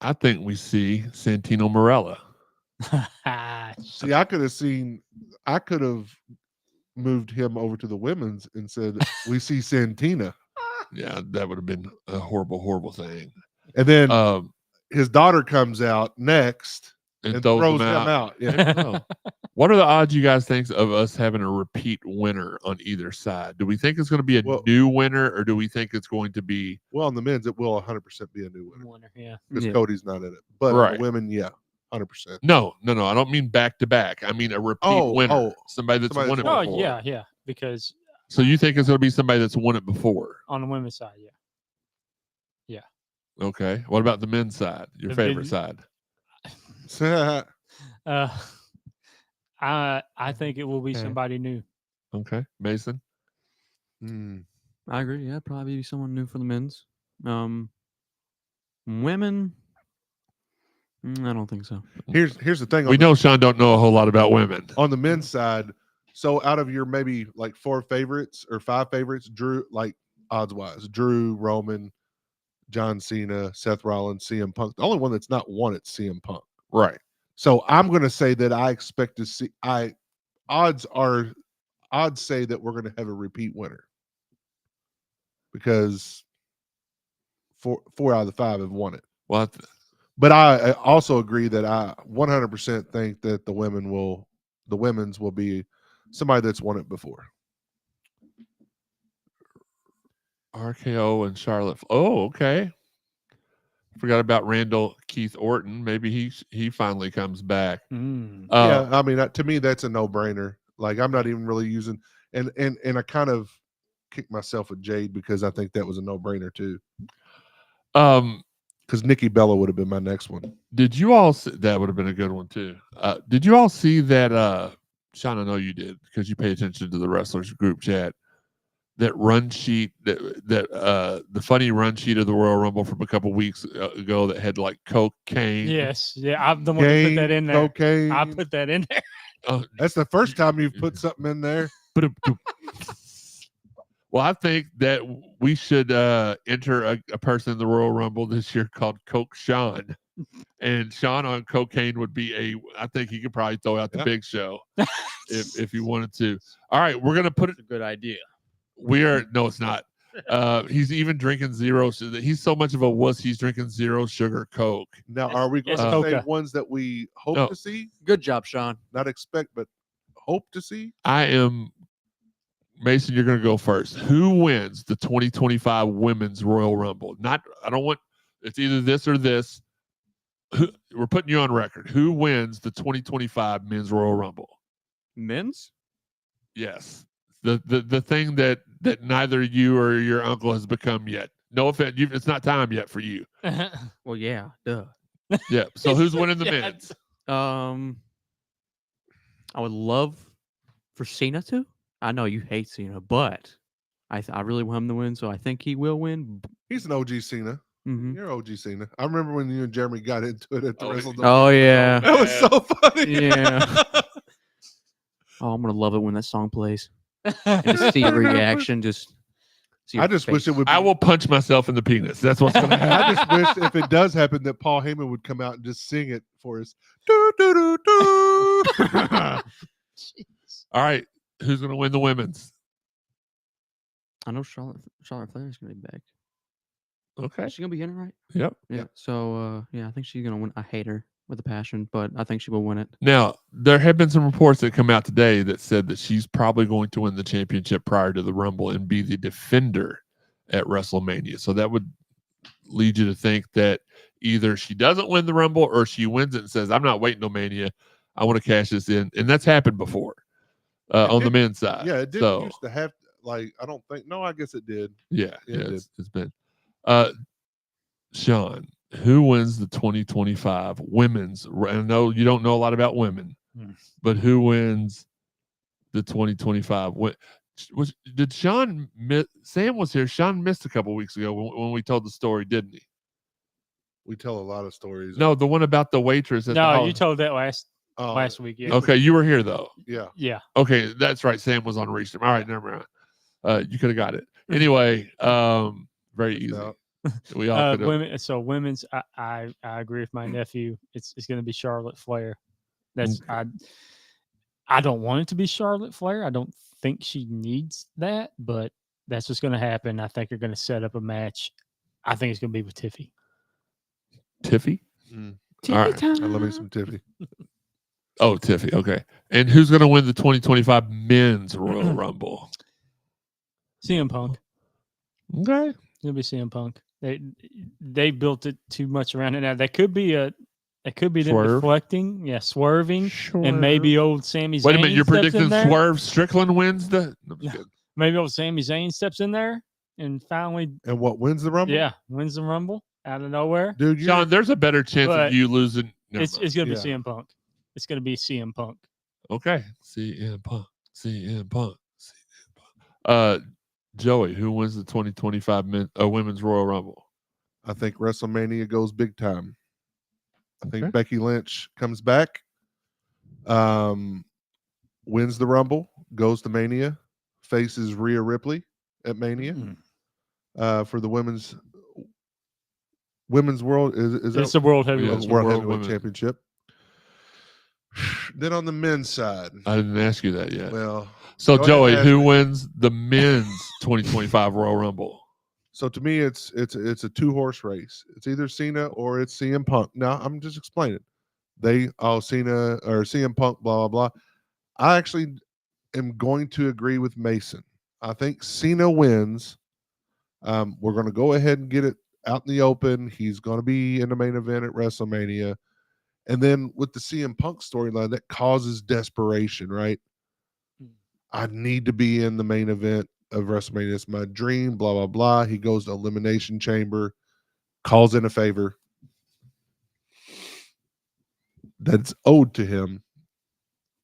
I think we see Santino Marella. See, I could have moved him over to the women's and said, we see Santina. Yeah, that would have been a horrible, horrible thing. And then Um, his daughter comes out next and throws him out. Yeah. Oh. What are the odds you guys think of us having a repeat winner on either side? Do we think it's going to be a new winner, or do we think it's going to be? Well, on the men's, it will 100% be a new winner. Yeah. Because Cody's not in it. But on the women, yeah, 100%. No. I don't mean back to back. I mean a repeat winner. Somebody that's won it before. Oh, yeah. Because. So you think it's going to be somebody that's won it before? On the women's side, yeah. Okay. What about the men's side? Your favorite side? I think it will be somebody new. Okay, Mason. I agree. Yeah, probably be someone new for the men's. Women, I don't think so. Here's the thing. We know Sean don't know a whole lot about women. On the men's side, so out of your maybe like 4 favorites or 5 favorites, Drew, like odds wise, Drew, Roman, John Cena, Seth Rollins, CM Punk. The only one that's not won it's CM Punk. Right. So I'm going to say that I expect to see. Odds say that we're going to have a repeat winner because 4 out of the 5 have won it. Well, but I also agree that I 100% think that the women's will be somebody that's won it before. RKO and Charlotte. Oh, okay. Forgot about Randall Keith Orton. Maybe he finally comes back. Yeah, I mean, to me, that's a no-brainer. Like, I'm not even really using, and I kind of kicked myself with Jade because I think that was a no-brainer too. Because Nikki Bella would have been my next one. Did you all see, that would have been a good one too? Did you all see that? Sean, I know you did because you pay attention to the wrestlers group chat. That run sheet, the funny run sheet of the Royal Rumble from a couple weeks ago that had like cocaine. Yes, yeah, I'm the one who put that in there. Cocaine. I put that in there. That's the first time you've put something in there. Well, I think that we should enter a person in the Royal Rumble this year called Coke Shawn. And Sean on cocaine would be I think he could probably throw out the big show if he wanted to. All right, we're going to put it. A good idea. No, it's not. He's even drinking zero. He's so much of a wuss. He's drinking zero sugar Coke. Now, are we going to say ones that we hope to see? Good job, Sean. Not expect, but hope to see. I am Mason. You're going to go first. Who wins the 2025 Women's Royal Rumble? It's either this or this. We're putting you on record. Who wins the 2025 Men's Royal Rumble? Men's? Yes. The thing that neither you or your uncle has become yet. No offense, it's not time yet for you. Well, yeah, duh. Yeah. So who's winning the men's? I would love for Cena to. I know you hate Cena, but I really want him to win, so I think he will win. He's an OG Cena. Mm-hmm. You're OG Cena. I remember when you and Jeremy got into it at the WrestleMania. Oh yeah, that was so funny. Yeah. Oh, I'm gonna love it when that song plays. And just see a reaction. I just wish it would. I will punch myself in the penis. That's what's going to happen. I just wish if it does happen that Paul Heyman would come out and just sing it for us. Do, do, do, do. All right, who's going to win the women's? I know Charlotte Flair is going to be back. Okay, is she going to be in it, right? Yep. Yeah. So I think she's going to win. I hate her with a passion, but I think she will win it. Now, there have been some reports that come out today that said that she's probably going to win the championship prior to the Rumble and be the defender at WrestleMania. So that would lead you to think that either she doesn't win the Rumble or she wins it and says, I'm not waiting till Mania. I want to cash this in. And that's happened before on the men's side. Yeah, it didn't used to have, I don't think. No, I guess it did. Yeah, it's been. Sean, who wins the 2025 women's? I know you don't know a lot about women, but who wins the 2025? Did Sean miss? Sam was here. Sean missed a couple weeks ago when we told the story, didn't he? We tell a lot of stories. No, the one about the waitress. No, you told that last week. Yeah. Okay, you were here though. Yeah. Yeah. Okay, that's right. Sam was on Restream. All right, never mind. You could have got it anyway. Very easy. No. We all women's. I agree with my nephew. It's going to be Charlotte Flair. That's I don't want it to be Charlotte Flair. I don't think she needs that, but that's what's going to happen. I think they're going to set up a match. I think it's going to be with Tiffy. Tiffy? Tiffy All right. time. I love me some Tiffy. Oh, Tiffy. Okay. And who's going to win the 2025 Men's Royal Rumble? CM Punk. Okay. It'll be CM Punk. They built it too much around it. Now that could be them deflecting, swerving, and maybe old Sami Zayn. Wait a minute, you're steps in predicting there. Swerve Strickland wins the? No, I'm No. kidding. Maybe old Sami Zayn steps in there and finally, And what wins the Rumble? wins the Rumble out of nowhere. Dude, you're, Sean, there's a better chance But of you losing. Never It's mind. going to be Yeah. CM Punk. It's going to be CM Punk. Okay. CM Punk. CM Punk. CM Punk. Joey, who wins the 2025 Women's Royal Rumble? I think WrestleMania goes big time. I think Okay. Becky Lynch comes back, wins the Rumble, goes to Mania, faces Rhea Ripley at Mania for the women's world. Is It's that the World Yeah, Heavyweight. it's World World Heavyweight Women. Championship? Then on the men's side, I didn't ask you that yet. well, So, go ahead Joey, and ask who me. wins the men's 2025 Royal Rumble? So to me, it's a 2-horse race. It's either Cena or it's CM Punk. Now I'm just explaining. Cena or CM Punk, blah blah blah. I actually am going to agree with Mason. I think Cena wins. We're going to go ahead and get it out in the open. He's going to be in the main event at WrestleMania, and then with the CM Punk storyline, that causes desperation, right? I need to be in the main event of WrestleMania. It's my dream, blah, blah, blah. He goes to Elimination Chamber, calls in a favor that's owed to him,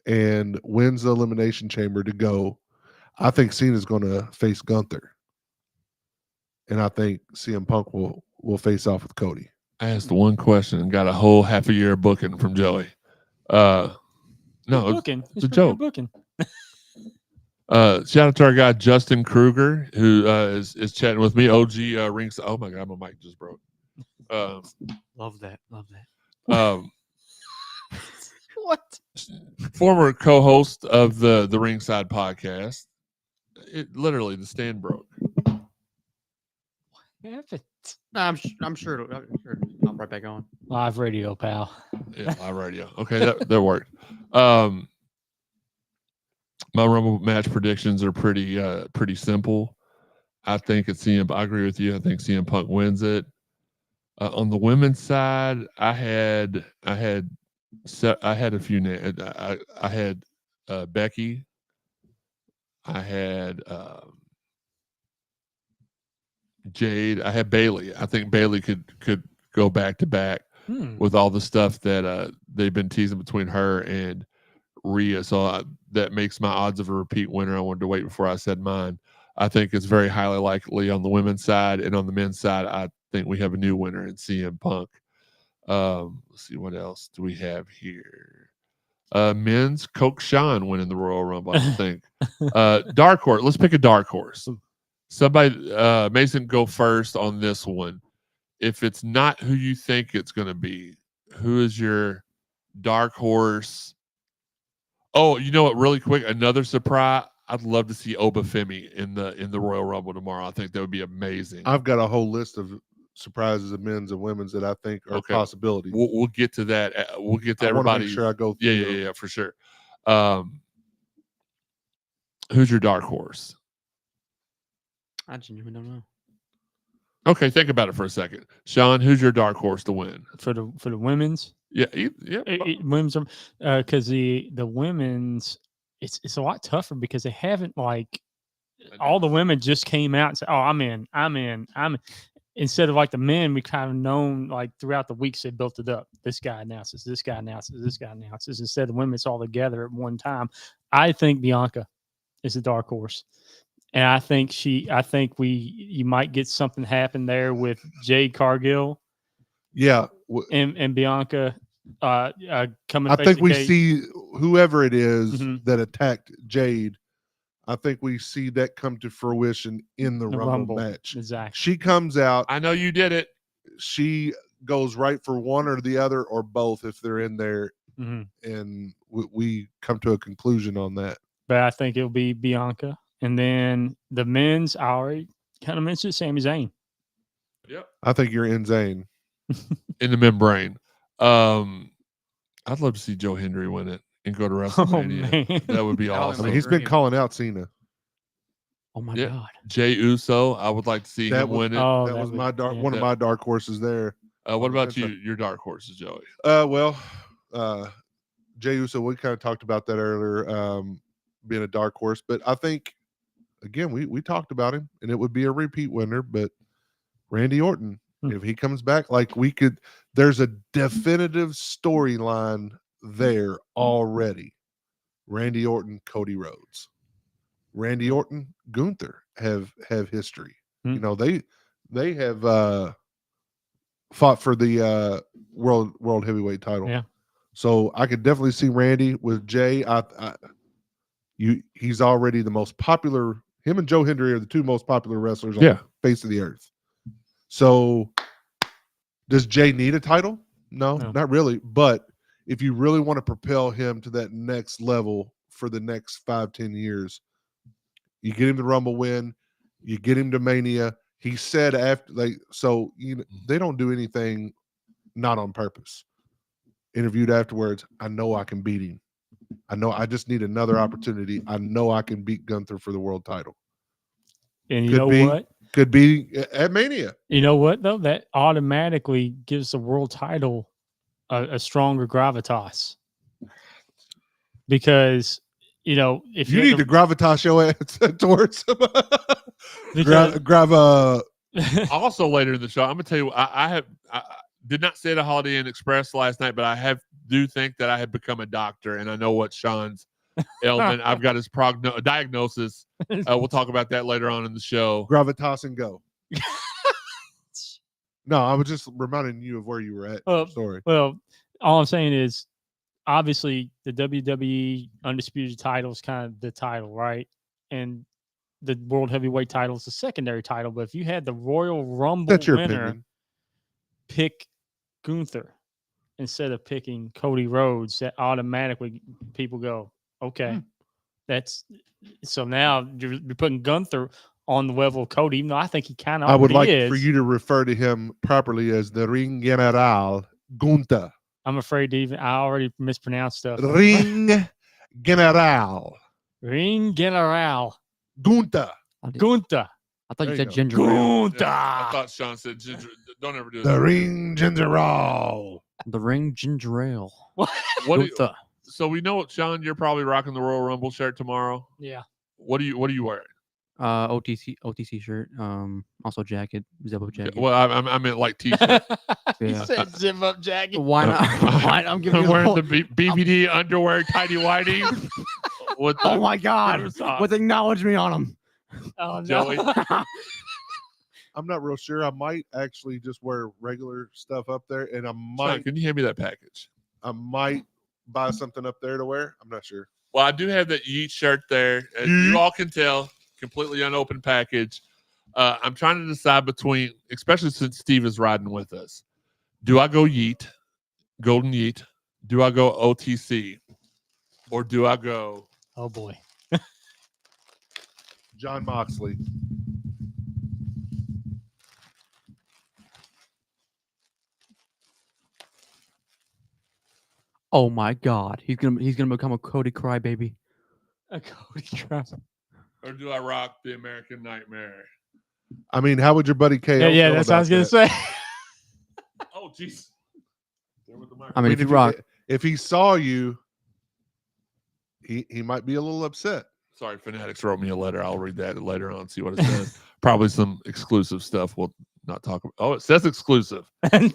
and wins the Elimination Chamber to go. I think Cena's going to face Gunther. And I think CM Punk will face off with Cody. I asked one question and got a whole half a year of booking from Joey. No, Booking. it's a pretty good joke. Booking. Shout out to our guy Justin Kruger, who is chatting with me. OG rings. Oh my god, my mic just broke. Love that. Love that. What? Former co-host of the Ringside Podcast. It literally the stand broke. Happened? No, I'm sure. It'll pop right back on. Live radio, pal. Yeah, live radio. Okay, that worked. My Rumble match predictions are pretty simple. I think it's CM. I agree with you. I think CM Punk wins it. On the women's side, I had a few names. I had Becky. I had Jade. I had Bailey. I think Bailey could go back to back with all the stuff that they've been teasing between her and Rhea. So that makes my odds of a repeat winner. I wanted to wait before I said mine. I think it's very highly likely on the women's side, and on the men's side, I think we have a new winner in CM Punk. Let's see, what else do we have here? Men's Coke Shawn winning the Royal Rumble, I think. Dark horse. Let's pick a dark horse. Somebody, Mason, go first on this one. If it's not who you think it's going to be, who is your dark horse? Oh, you know what? Really quick, another surprise. I'd love to see Obafemi in the Royal Rumble tomorrow. I think that would be amazing. I've got a whole list of surprises of men's and women's that I think are possibilities. We'll get to that. We'll get to I want to everybody. make sure I go through them. Yeah, for sure. Who's your dark horse? I genuinely don't know. Okay, think about it for a second. Sean, who's your dark horse to win? For the women's. Yeah. Women's, because the women's, it's a lot tougher because they haven't all the women just came out and said, "Oh, I'm in." Instead of like the men, we kind of known throughout the weeks they built it up. This guy announces, this guy announces, this guy announces. Instead of women, it's all together at one time. I think Bianca is a dark horse, and I think you might get something happen there with Jade Cargill. Yeah, and Bianca coming. I think we see whoever it is Mhm. that attacked Jade. I think we see that come to fruition in the Rumble match. Exactly. She comes out. I know you did it. She goes right for one or the other or both if they're in there, and we come to a conclusion on that. But I think it'll be Bianca. And then the men's, I already kind of mentioned Sami Zayn. Yep. I think you're insane. In the membrane. I'd love to see Joe Hendry win it and go to WrestleMania. man. That would be That was I awesome. mean, he's been calling out Cena. Oh my Yeah. God. Jay Uso, I would like to see him win it. Oh, That was would- my dark yeah. one of my dark horses there. What about that's you? Your dark horses, Joey. Jey Uso, we kind of talked about that earlier, being a dark horse, but I think again we talked about him, and it would be a repeat winner. But Randy Orton, if he comes back, there's a definitive storyline there already. Randy Orton, Cody Rhodes, Randy Orton, Gunther have history. You know, they have fought for the world heavyweight title. Yeah. So I could definitely see Randy with Jay. He's already the most popular. Him and Joe Hendry are the two most popular wrestlers on the face of the earth. So does Jay need a title? No, not really. But if you really want to propel him to that next level for the next 5-10 years, you get him the Rumble win, you get him to Mania. He said after they don't do anything not on purpose. Interviewed afterwards, I know I can beat him. I know I just need another opportunity. I know I can beat Gunther for the world title. And you know what? Could be at Mania. You know what, though? That automatically gives the world title a stronger gravitas. Because, if you need to gravitas your ass towards him. Also later in the show, I'm gonna tell you, I did not say the Holiday Inn Express last night, but I do think that I have become a doctor, and I know what Sean's ailment. I've got his diagnosis. We'll talk about that later on in the show. Gravitas and go. No, I was just reminding you of where you were at. Sorry. Well, all I'm saying is, obviously, the WWE Undisputed title is kind of the title, right? And the World Heavyweight title is the secondary title. But if you had the Royal Rumble That's your winner opinion. pick Gunther instead of picking Cody Rhodes, that automatically people go, okay, that's so now you're putting Gunther on the level of Cody, even though I think he kind of I would like is. for you to refer to him properly as the Ring General Gunther. I'm afraid to even, I already mispronounced stuff. Ring General Ring General Gunther. Gunther. I thought you There said you ginger ale. Gunther. I thought Sean said ginger. Don't ever do The that. Ring General. The ring ginger ale. What do you, Gunther. so we know, Sean, you're probably rocking the Royal Rumble shirt tomorrow. Yeah. What are you wearing? OTC shirt. Also jacket, zip up jacket. Well, I meant like t-shirt. He Yeah. said zip up jacket. Why not? Why not? I'm giving I'm you the wearing whole- the BBD underwear, tidy whitey. With the Oh my God! Never saw it. With acknowledge me on them. Oh, no. Joey. I'm not real sure. I might actually just wear regular stuff up there, and Sean, can you hand me that package? I might buy something up there to wear. I'm not sure. Well, I do have that Yeet shirt there. As you all can tell, completely unopened package. I'm trying to decide between, especially since Steve is riding with us. Do I go Yeet, Golden Yeet? Do I go OTC? Or do I go... Oh, boy. John Moxley. Oh my God! He's gonna become a Cody crybaby. A Cody Cross. Or do I rock the American Nightmare? I mean, how would your buddy KO? Yeah, feel that's what I was about going to that? say. Oh, jeez. There with the I mean, if you if rock, if he saw you, he might be a little upset. Sorry, Fanatics wrote me a letter. I'll read that later on, see what it says. Probably some exclusive stuff we'll not talk about. Oh, it says exclusive. You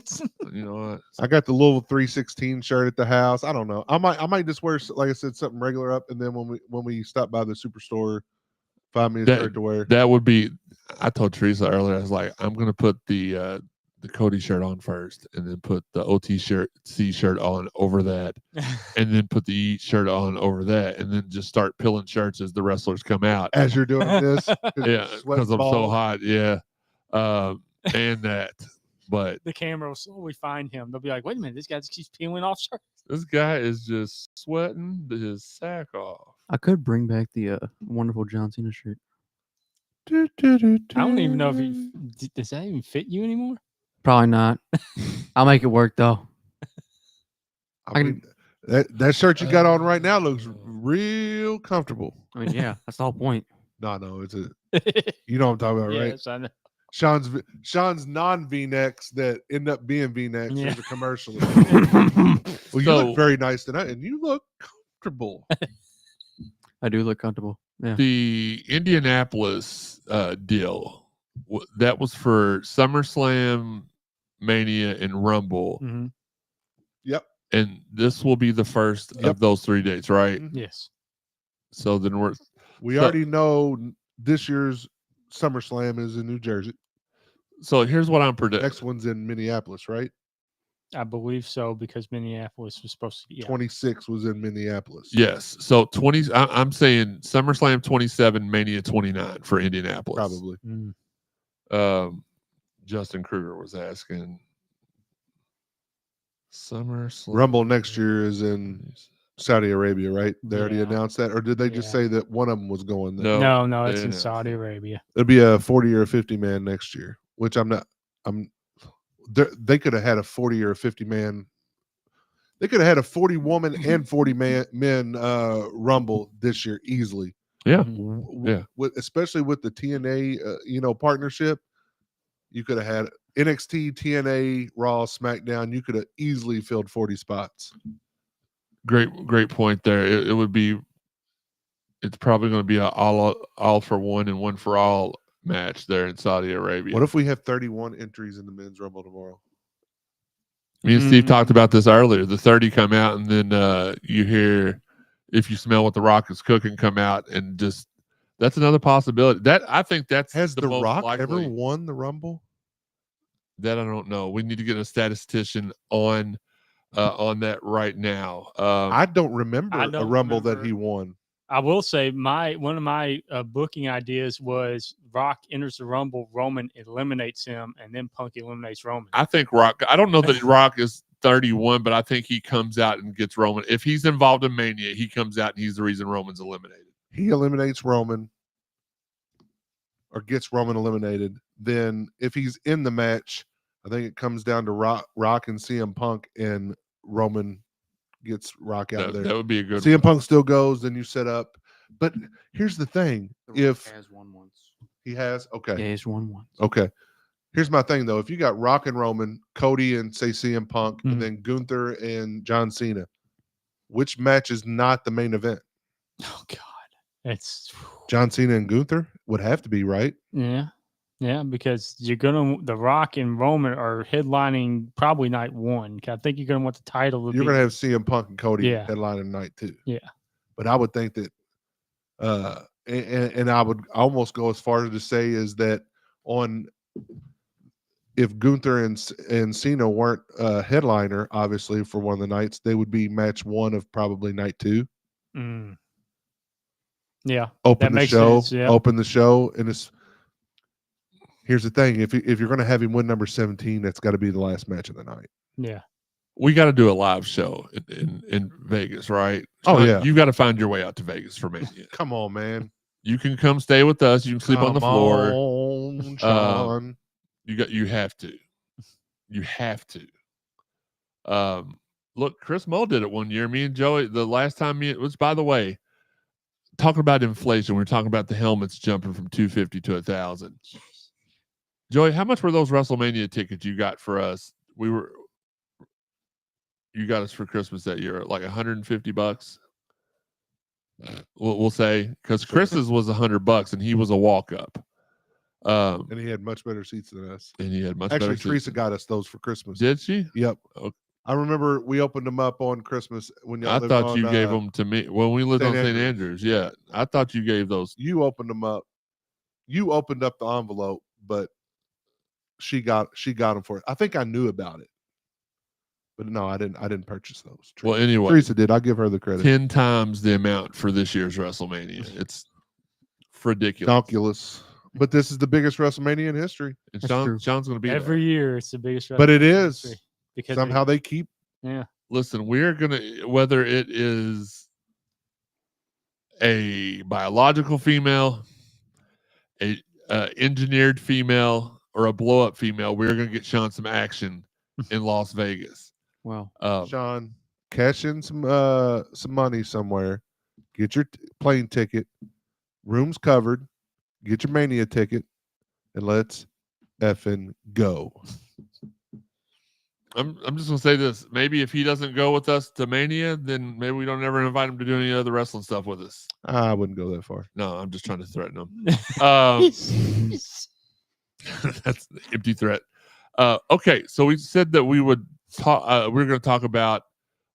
know what? I got the Louisville 316 shirt at the house. I don't know. I might just wear, like I said, something regular up, and then when we stop by the superstore, 5 minutes shirt to wear. That would be. I told Teresa earlier. I was like, I'm gonna put the Cody shirt on first, and then put the OTC shirt on over that, and then put the E shirt on over that, and then just start peeling shirts as the wrestlers come out. As you're doing this, Yeah, because I'm so hot. Yeah, and that. But The camera will slowly find him. They'll be like, wait a minute, this guy just keeps peeling off shirts. This guy is just sweating his sack off. I could bring back the wonderful John Cena shirt. I don't even know if does that even fit you anymore? Probably not. I'll make it work though. I mean, that shirt you got on right now looks real comfortable. I mean, yeah, that's the whole point. No, it's a. You know what I'm talking about, right? Yes, I know. Sean's non V-necks that end up being V-necks. Yeah. There's a commercial. Well, you So- look very nice tonight, and you look comfortable. I do look comfortable. Yeah. The Indianapolis deal, that was for SummerSlam, Mania, and Rumble. Hmm. Yep. And this will be the first Yep. of those 3 dates, right? Yes. So then We So- already know this year's SummerSlam is in New Jersey. so here's what I'm predicting. Next one's in Minneapolis, right? I believe so because Minneapolis was supposed to be. Yeah. 26 was in Minneapolis. Yes. So I'm saying SummerSlam 27, Mania 29 for Indianapolis. Probably. Mm. Justin Kruger was asking. SummerSlam Rumble next year is in Saudi Arabia, right? They already Yeah. announced that, or did they just Yeah. say that one of them was going there? No, they it's in didn't. Saudi Arabia. It'll be a 40 or a 50 man next year, which they could have had a 40 or a 50 man. They could have had a 40 woman and 40 men Rumble this year easily. Yeah. Mhm. Yeah. Especially with the TNA, partnership. You could have had NXT, TNA, Raw, SmackDown. You could have easily filled 40 spots. Great point there. It would be. It's probably going to be a all for one and one for all match there in Saudi Arabia. What if we have 31 entries in the men's Rumble tomorrow? Me and Steve talked about this earlier. The 30 come out, and then you hear "If You Smell What the Rock Is Cooking" come out, and just that's another possibility. That I think that's Has the most Rock likely. ever won the Rumble? That I don't know. We need to get a statistician on that right now. I don't remember I a don't Rumble that remember. he won. I will say one of my booking ideas was Rock enters the Rumble, Roman eliminates him, and then Punk eliminates Roman. I think Rock. I don't know that Rock is 31, but I think he comes out and gets Roman. If he's involved in Mania, he comes out and he's the reason Roman's eliminated. He eliminates Roman or gets Roman eliminated. Then if he's in the match, I think it comes down to Rock and CM Punk, and Roman gets Rock out of there. That would be a good. CM Punk still goes, then you set up. But here's the thing. If has won once. he has, okay. Yeah, he's won once. Okay. Here's my thing though. If you got Rock and Roman, Cody and say CM Punk, Mhm. and then Gunther and John Cena, which match is not the main event? Oh God, it's John Cena and Gunther would have to be, right? yeah, because the Rock and Roman are headlining probably night one. I think you're gonna want the title. To You're be, gonna have CM Punk and Cody Yeah. headlining night too. Yeah. But I would think that and I would almost go as far as to say is that if Gunther and Cena weren't headliner, obviously for one of the nights, they would be match one of probably night two. Mm. Yeah, Open the makes show, sense, yeah. open the show, and here's the thing: if you're going to have him win number 17, that's got to be the last match of the night. yeah. We got to do a live show in Vegas, right? Oh, Sean, yeah. You got to find your way out to Vegas for Mania. Come on, man! You can come stay with us. You can sleep on the floor. Come on, Sean. You have to. You have to. Look, Chris Mull did it one year. Me and Joey, the last time it was, by the way, talking about inflation, we were talking about the helmets jumping from $250 to $1,000. Joey, how much were those WrestleMania tickets you got for us? You got us for Christmas that year, like $150. We'll say, because Chris's was $100 and he was a walk up. And he had much better seats than us. And he had much Actually, better seats. Teresa got us those for Christmas. Did she? Yep. Okay. I remember we opened them up on Christmas when y'all I lived thought you on, gave them to me when we lived St. on St. Andrews. Andrews. Yeah, I thought you gave those. You opened them up. You opened up the envelope, but she got them for it. I think I knew about it, but no, I didn't purchase those. Well, anyway, Teresa did. I'll give her the credit. 10 times the amount for this year's WrestleMania. It's ridiculous. Donkulous. But this is the biggest WrestleMania in history. And That's true. Sean's going to be Every year, it's the biggest. But it WrestleMania in is. history because Somehow they keep. yeah, listen, we're gonna, whether it is a biological female, a engineered female, or a blow up female, we're gonna get Shawn some action in Las Vegas. Wow. Shawn, cash in some money somewhere. Get your plane ticket. Rooms covered. Get your Mania ticket, and let's effing go. I'm just gonna say this. Maybe if he doesn't go with us to Mania, then maybe we don't ever invite him to do any other wrestling stuff with us. I wouldn't go that far. No, I'm just trying to threaten him. That's the empty threat. Okay, so we said that we would talk. We are going to talk about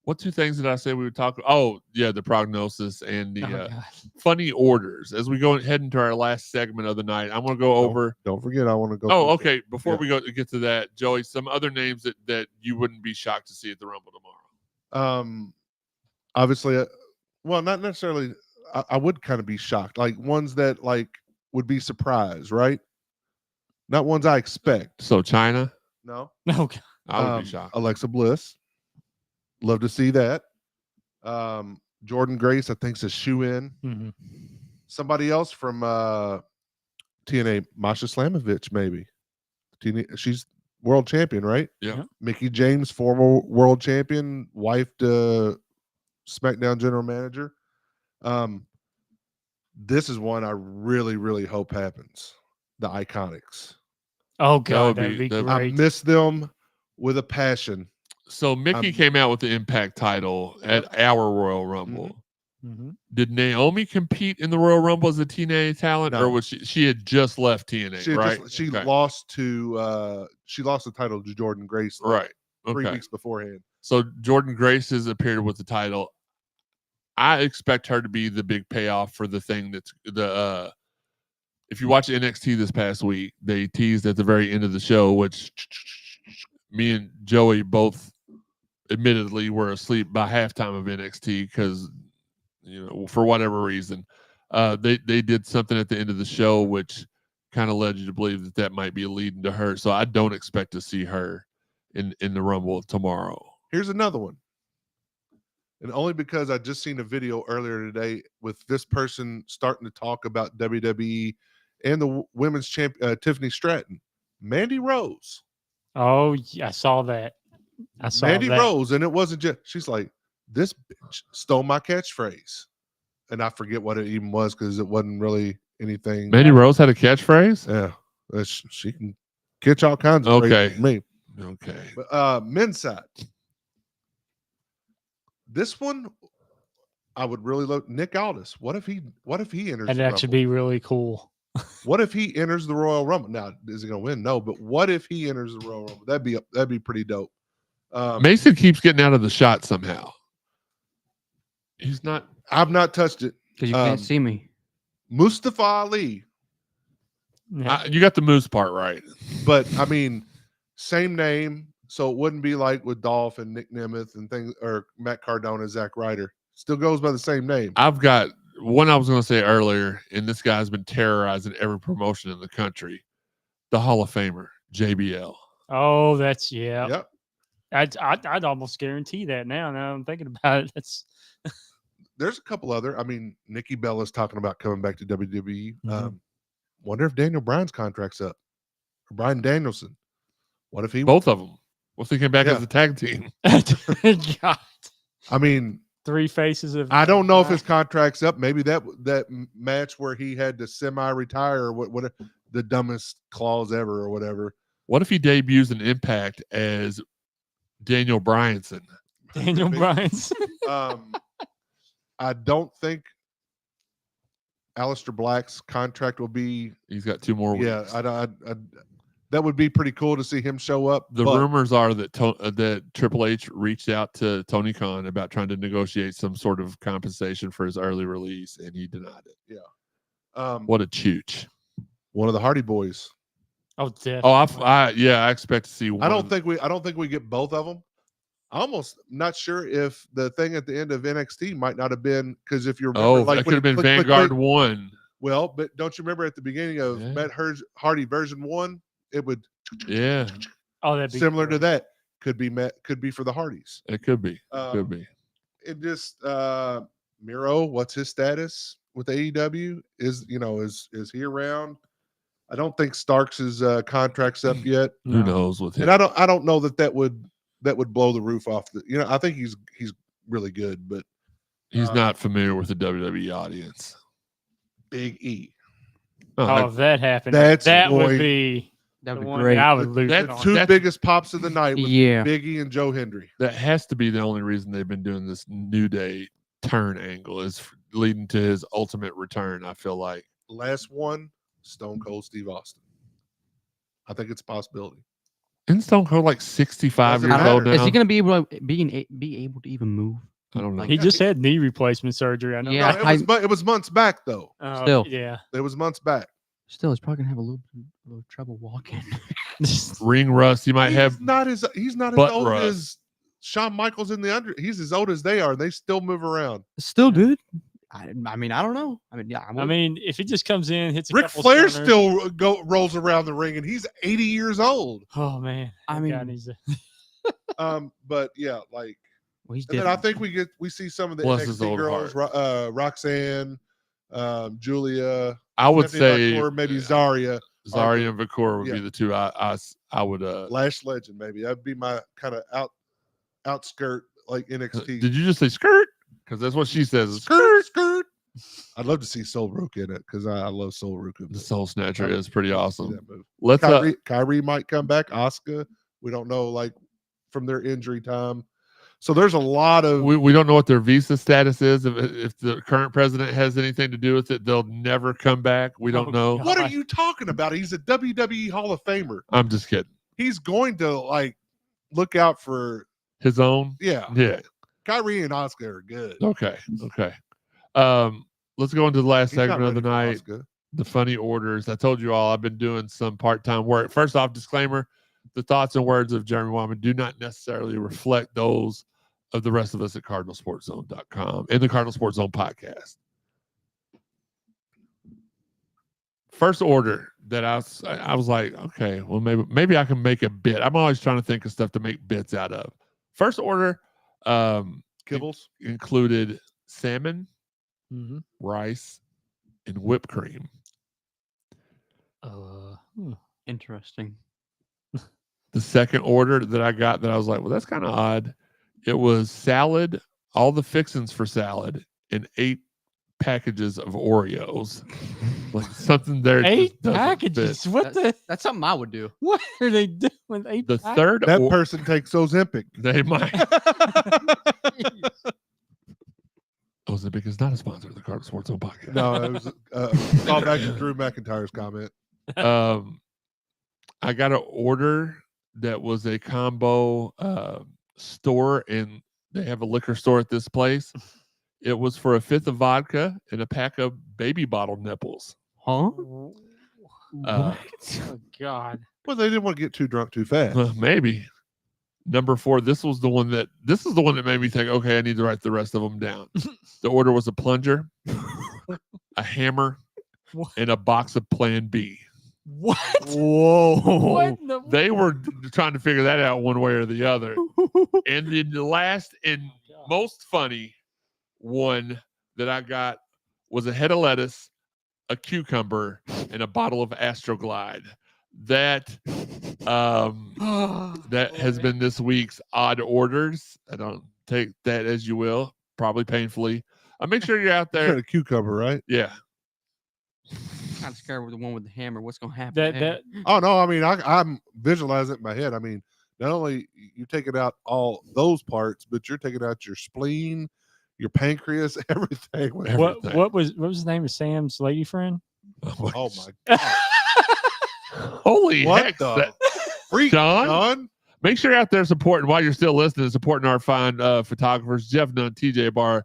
what two things did I say we would talk? Oh, yeah, the prognosis and the funny orders. As we go head into our last segment of the night, I'm going to go over. Don't forget, I want to go. Oh, okay. Before we get to that, Joey, some other names that you wouldn't be shocked to see at the Rumble tomorrow. Obviously, well, not necessarily. I would kind of be shocked, like ones that like would be surprised, right? Not ones I expect. So China? No. Okay. I would be shocked. Alexa Bliss. Love to see that. Jordan Grace, I think, is a shoe-in. Mm-hmm. Somebody else from TNA, Masha Slamovich, maybe. She's world champion, right? Yeah. Mickie James, former world champion, wife to SmackDown general manager. This is one I really, really hope happens. The Iconics. Oh God, that'd be great. I miss them with a passion. So Mickey came out with the Impact title at our Royal Rumble. Mm-hmm. Did Naomi compete in the Royal Rumble as a TNA talent, or was she had just left TNA? Right, she lost to she lost the title to Jordan Grace. Right, 3 weeks beforehand. So Jordan Grace has appeared with the title. I expect her to be the big payoff for the thing that's the. If you watch NXT this past week, they teased at the very end of the show, which me and Joey both admittedly were asleep by halftime of NXT because, for whatever reason, they did something at the end of the show which kind of led you to believe that might be leading to her. So I don't expect to see her in the Rumble tomorrow. Here's another one, and only because I just seen a video earlier today with this person starting to talk about WWE and the women's champion Tiffany Stratton, Mandy Rose. Oh, yeah, I saw that. Mandy Rose, and it wasn't just. She's like, this bitch stole my catchphrase, and I forget what it even was because it wasn't really anything. Mandy Rose had a catchphrase. Yeah, she can catch all kinds of phrases with me. Okay, but men's side, this one I would really love. Nick Aldis. What if he enters? That'd actually be really cool. What if he enters the Royal Rumble? Now, is he going to win? No, but what if he enters the Royal Rumble? That'd be pretty dope. Mason keeps getting out of the shot somehow. He's not. I've not touched it because you can't see me. Mustafa Ali. You got the Moose part right, but I mean, same name, so it wouldn't be like with Dolph and Nick Nemeth and things, or Matt Cardona, Zack Ryder. Still goes by the same name. I've got one I was going to say earlier, and this guy's been terrorizing every promotion in the country. The Hall of Famer, JBL. Oh, that's Yep. I'd almost guarantee that now. Now I'm thinking about it. There's a couple other. I mean, Nikki Bella's talking about coming back to WWE. Mm-hmm. Wonder if Daniel Bryan's contract's up. Or Bryan Danielson. What if he? Both of them. What if they came back as a tag team? God. I mean, three faces of. I don't know if his contract's up. Maybe that match where he had to semi-retire or what the dumbest clause ever or whatever. What if he debuts an Impact as Daniel Bryanson? Daniel Bryanson. I don't think Aleister Black's contract will be. He's got 2 more weeks. Yeah, that would be pretty cool to see him show up. The rumors are that that Triple H reached out to Tony Khan about trying to negotiate some sort of compensation for his early release, and he denied it. Yeah. What a chooch. One of the Hardy Boys. Oh, definitely. Oh, I expect to see one. I don't think we get both of them. I'm almost not sure if the thing at the end of NXT might not have been, because if you remember, that could have been Vanguard 1. Well, but don't you remember at the beginning of Matt Hardy version 1, it would that'd be similar to that. could be for the Hardys. It could be. Um, Could be. It just Miro, what's his status with AEW? Is he around? I don't think Starks' contract's up yet, Who knows with him? and I don't know that would blow the roof off. I think he's really good, but He's not familiar with the WWE audience. Big E. Oh, if that happened, That's that would going- be That would the be one great. I would lose That's it on. Two That's- biggest pops of the night with Yeah. Big E and Joe Hendry. That has to be the only reason they've been doing this New Day turn angle is leading to his ultimate return. I feel like. Last one, Stone Cold Steve Austin. I think it's a possibility. Isn't Stone Cold like 65 Doesn't years matter. old now? Is he going to be able to be able to even move? I don't know. Like, He just had knee replacement surgery. I know. Yeah. No, it was months back though. Oh, Still. yeah. It was months back. Still, he's probably going to have a little trouble walking. Ring rust. He might have. He's not as butt old rust. as Shawn Michaels in the under. He's as old as they are. They still move around. Still, dude. I mean, I don't know. I mean, yeah. I mean, if he just comes in, hits a Ric couple Flair stunners- still rolls around the ring, and he's 80 years old. Oh man. I That guy mean- needs to- But yeah, like, well, he's and then I different. think we see some of the Bless his NXT old girls, Roxanne, Julia, I would Stephanie say Or maybe Zarya, Zarya and Vikor would Yeah. be the two I would. Lash Legend. Maybe that'd be my kind of outskirt like NXT. Did you just say skirt? Because that's what she says. skirt? I'd love to see Soul Rook in it because I love Soul Rook. The Soul Snatcher I would is pretty see awesome. that move. Let's. Kyrie might come back. Asuka, we don't know, like from their injury time. So there's a lot of We don't know what their visa status is. If the current president has anything to do with it, they'll never come back. We don't Oh, know. God. What are you talking about? He's a WWE Hall of Famer. I'm just kidding. He's going to like look out for His own. yeah. Yeah. Kyrie and Asuka are good. Okay. Let's go into the last He's not segment of the ready for night. Asuka. The funny orders. I told you all I've been doing some part-time work. First off, disclaimer: the thoughts and words of Jeremy Wyman do not necessarily reflect those of the rest of us at CardinalSportsZone.com and the Cardinal Sports Zone podcast. First order that I was like, okay, well maybe I can make a bit. I'm always trying to think of stuff to make bits out of. First order Kibbles. included salmon, Mhm. rice, and whipped cream. Interesting. The second order that I got that I was like, well, that's kind of odd. It was salad, all the fixings for salad, and 8 packages of Oreos. Like something there. just 8 doesn't packages. fit. What the? That's something I would do. What are they doing? With 8 The packages? third That or- person takes Ozempic. they might. Ozempic is not a sponsor of the Cardinal Sports Zone podcast. No, it was call back to Drew McIntyre's comment. I got an order that was a combo store, and they have a liquor store at this place. It was for a 5th of vodka and a pack of baby bottle nipples. Huh? Uh, Oh God. Well, they didn't want to get too drunk too fast. Maybe. Number 4. This is the one that made me think, okay, I need to write the rest of them down. The order was a plunger, a hammer, What? and a box of Plan B. What? Whoa. What in the- They were trying to figure that out one way or the other. And then the last and most funny one that I got was a head of lettuce, a cucumber, and a bottle of Astroglide. That has been this week's odd orders. I don't take that as you will, probably painfully. Make sure you're out You there. got a cucumber, right? Yeah. I'm scared with the one with the hammer. What's gonna happen? That there? that Oh no, I mean I'm visualizing it in my head. I mean, not only you taking out all those parts, but you're taking out your spleen, your pancreas, everything. what everything. what was the name of Sam's lady friend? Oh my god! Holy What heck. the freak, Sean? Sean? Make sure you're out there supporting while you're still listening, supporting our fine photographers, Jeff Nunn, TJ Barr,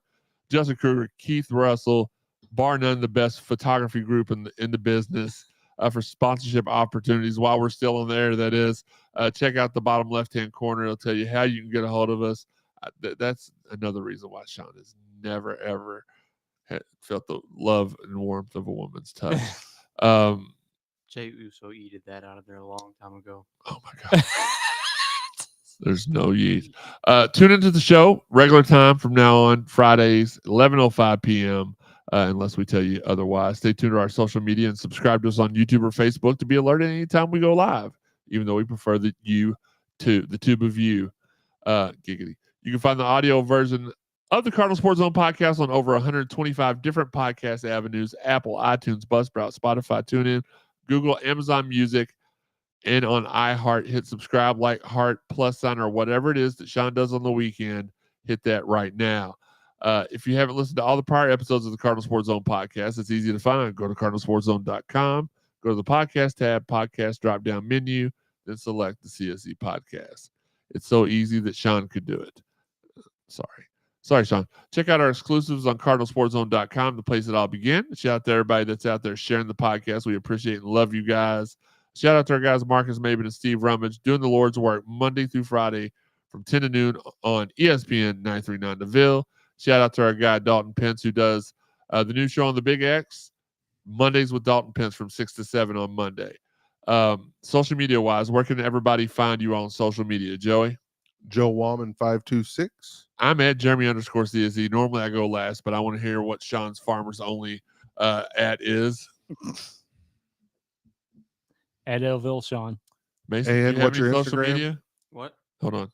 Justin Kruger, Keith Russell, bar none the best photography group in the business for sponsorship opportunities while we're still on the air. That is, check out the bottom left-hand corner. It'll tell you how you can get a hold of us. That's another reason why Sean has never, ever felt the love and warmth of a woman's touch. Jay Uso eated that out of there a long time ago. Oh my God. There's no yeast. Tune into the show regular time from now on, Fridays, 11:05 p.m. Unless we tell you otherwise. Stay tuned to our social media and subscribe to us on YouTube or Facebook to be alerted anytime we go live. Even though we prefer the tube of you. Giggity. You can find the audio version of the Cardinal Sports Zone podcast on over 125 different podcast avenues: Apple, iTunes, Buzzsprout, Spotify, TuneIn, Google, Amazon Music, and on iHeart. Hit subscribe, like, heart, plus sign, or whatever it is that Sean does on the weekend. Hit that right now. If you haven't listened to all the prior episodes of the Cardinal Sports Zone podcast, it's easy to find. Go to cardinalsportszone.com, go to the podcast tab, podcast drop-down menu, then select the CSZ podcast. It's so easy that Sean could do it. Sorry, Sean. Check out our exclusives on cardinalsportszone.com, the place it all began. Shout out to everybody that's out there sharing the podcast. We appreciate and love you guys. Shout out to our guys, Marcus Maben and Steve Rummage, doing the Lord's work Monday through Friday from 10 to noon on ESPN 939 The Ville. Shout out to our guy, Dalton Pence, who does the new show on the Big X, Mondays with Dalton Pence from 6 to 7 on Monday. Social media-wise, where can everybody find you on social media, Joey? Joe Wallman 526. I'm at Jeremy_CSZ. Normally I go last, but I want to hear what Sean's Farmers Only at is. At Elville Sean. Mason, And do you what's have any your social Instagram? media? What? Hold on.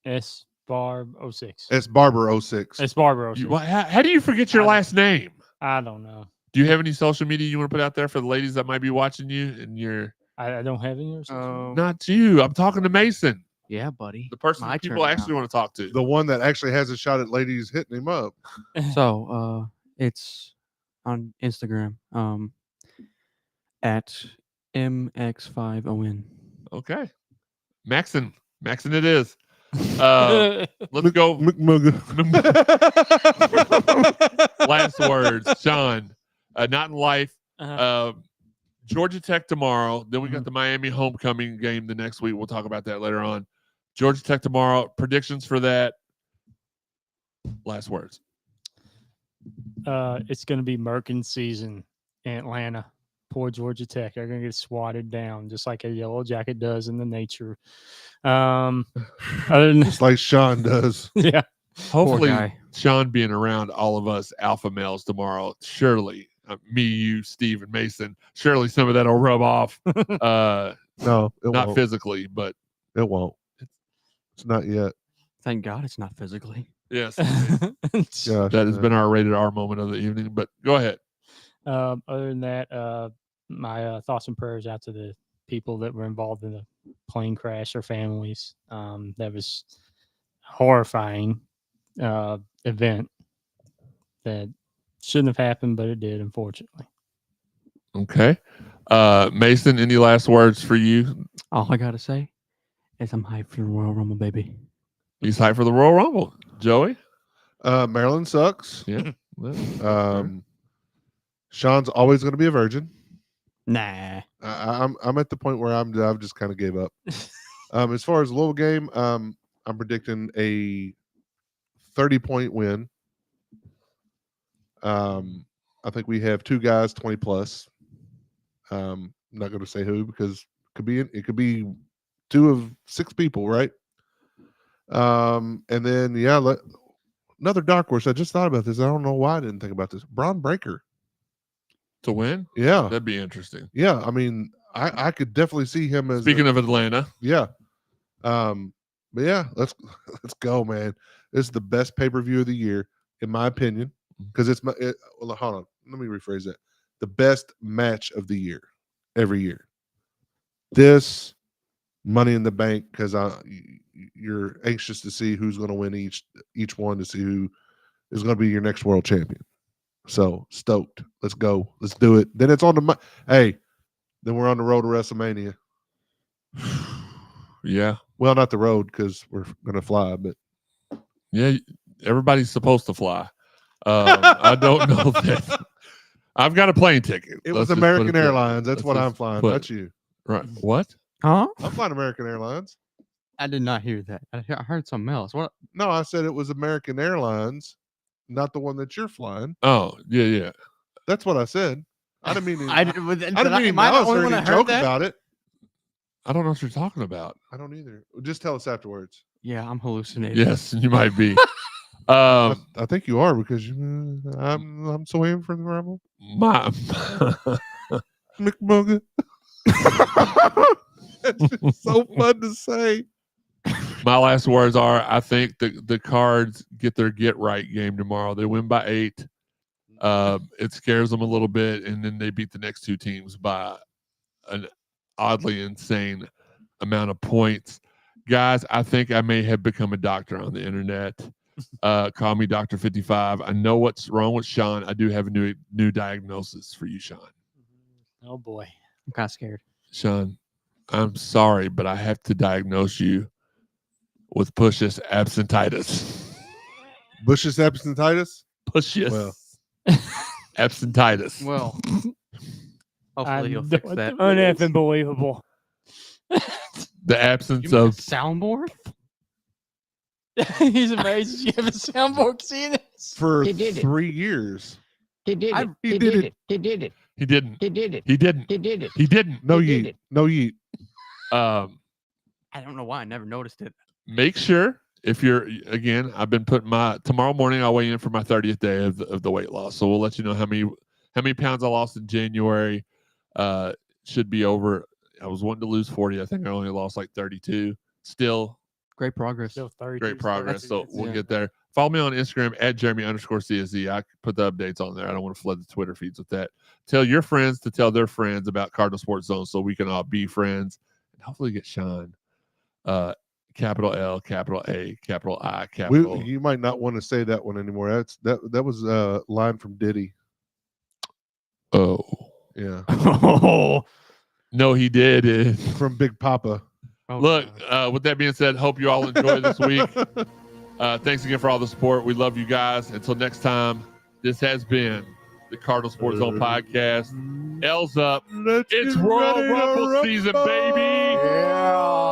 SBarb06. It's Barber06. It's Barber06. How do you forget your last name? I don't know. Do you have any social media you want to put out there for the ladies that might be watching you? And you're I don't have any. Or something. not you. I'm talking to Mason, Yeah, buddy. the person My that people turn actually now. want to talk to. The one that actually has a shot at ladies hitting him up. So it's on Instagram at MX5ON. Okay, Maxon it is. Let's go. Last words, Sean. Not in life. Georgia Tech tomorrow. Then we got the Miami homecoming game the next week. We'll talk about that later on. Georgia Tech tomorrow. Predictions for that. Last words. It's going to be Merkin season in Atlanta. Poor Georgia Tech. They're going to get swatted down just like a Yellow Jacket does in the nature. Other than Just like Sean does. yeah. Hopefully, guy. Sean being around all of us alpha males tomorrow. Surely, me, you, Steve, and Mason. Surely some of that will rub off. No, it Not won't. physically, but It won't. It's not yet. Thank God it's not physically. yes. Gosh, That has been our rated R moment of the evening. But go ahead. Other than that, my thoughts and prayers out to the people that were involved in the plane crash, their families. That was horrifying event that shouldn't have happened, but it did, unfortunately. Okay. Mason, any last words for you? All I gotta say is I'm hyped for the Royal Rumble, baby. He's hyped for the Royal Rumble. Joey? Maryland sucks. Yeah. Well, Sean's always going to be a virgin. Nah. I'm at the point where I've just kind of gave up. As far as the Louisville game, I'm predicting a 30-point win. I think we have two guys 20 plus. I'm not going to say who because it could be two of six people, right? And then another dark horse. I just thought about this. I don't know why I didn't think about this. Braun Breaker. to win? Yeah, That'd be interesting. yeah. I mean, I could definitely see him as Speaking of Atlanta, yeah. But yeah, let's go, man. This is the best pay-per-view of the year, in my opinion, because well, hold on. Let me rephrase that. The best match of the year, every year. This Money in the Bank, because you're anxious to see who's going to win each one, to see who is going to be your next world champion. So stoked. Let's go. Let's do it. Then it's on the then we're on the road to WrestleMania. yeah, Well, not the road because we're going to fly, but yeah, everybody's supposed to fly. I don't know that. I've got a plane ticket. it Let's was just American put it there. Airlines. That's Let's what I'm just flying, put not it. you. Right? What? Huh? I'm flying American Airlines. I did not hear that. I heard something else. What? No, I said it was American Airlines, not the one that you're flying. Oh, yeah. That's what I said. I didn't mean to, I didn't I didn't mean am I the malice only or one any that heard joke that? about it. I don't know what you're talking about. I don't either. Just tell us afterwards. Yeah, I'm hallucinating. Yes, you might be. I think you are because I'm so in for the Rebel. My McMugger. It's just so fun to say. my last words are: I think the Cards get their get right game tomorrow. They win by 8. It scares them a little bit, and then they beat the next 2 teams by an oddly insane amount of points. Guys, I think I may have become a doctor on the internet. Call me Dr. 55. I know what's wrong with Sean. I do have a new diagnosis for you, Sean. Oh boy. I'm kind of scared. Sean, I'm sorry, but I have to diagnose you with Push's absentitis. Bush's absentitis? Push's Well. absentitis. Well, hopefully he'll fix that. Uneffing believable. The absence You mean a of soundboard? He's amazed. You have a soundboard seeing this? For He did it. 3 years. He did I- it. he He did did it. it. He did it. he didn't. He did it. He didn't. He did it. He didn't. No He did yeet. it. No yeet. I don't know why I never noticed it. Make sure if you're again, I've been putting tomorrow morning I'll weigh in for my 30th day of the weight loss. So we'll let you know how many pounds I lost in January. Should be over. I was wanting to lose 40. I think I only lost like 32. Still Great progress. Still 30. great progress. So That's- we'll yeah. get there. Follow me on Instagram at Jeremy_CSZ. I put the updates on there. I don't want to flood the Twitter feeds with that. Tell your friends to tell their friends about Cardinal Sports Zone so we can all be friends and hopefully get Sean. Capital L, capital A, capital I, capital. You might not want to say that one anymore. That was a line from Diddy. Oh. Yeah. Oh, No, he did. From Big Papa. Look, with that being said, hope you all enjoy this week. Thanks again for all the support. We love you guys. Until next time, this has been the Cardinal Sports Zone podcast. L's up. Let's It's get Royal ready to Rumble season, baby. rumble. Yeah.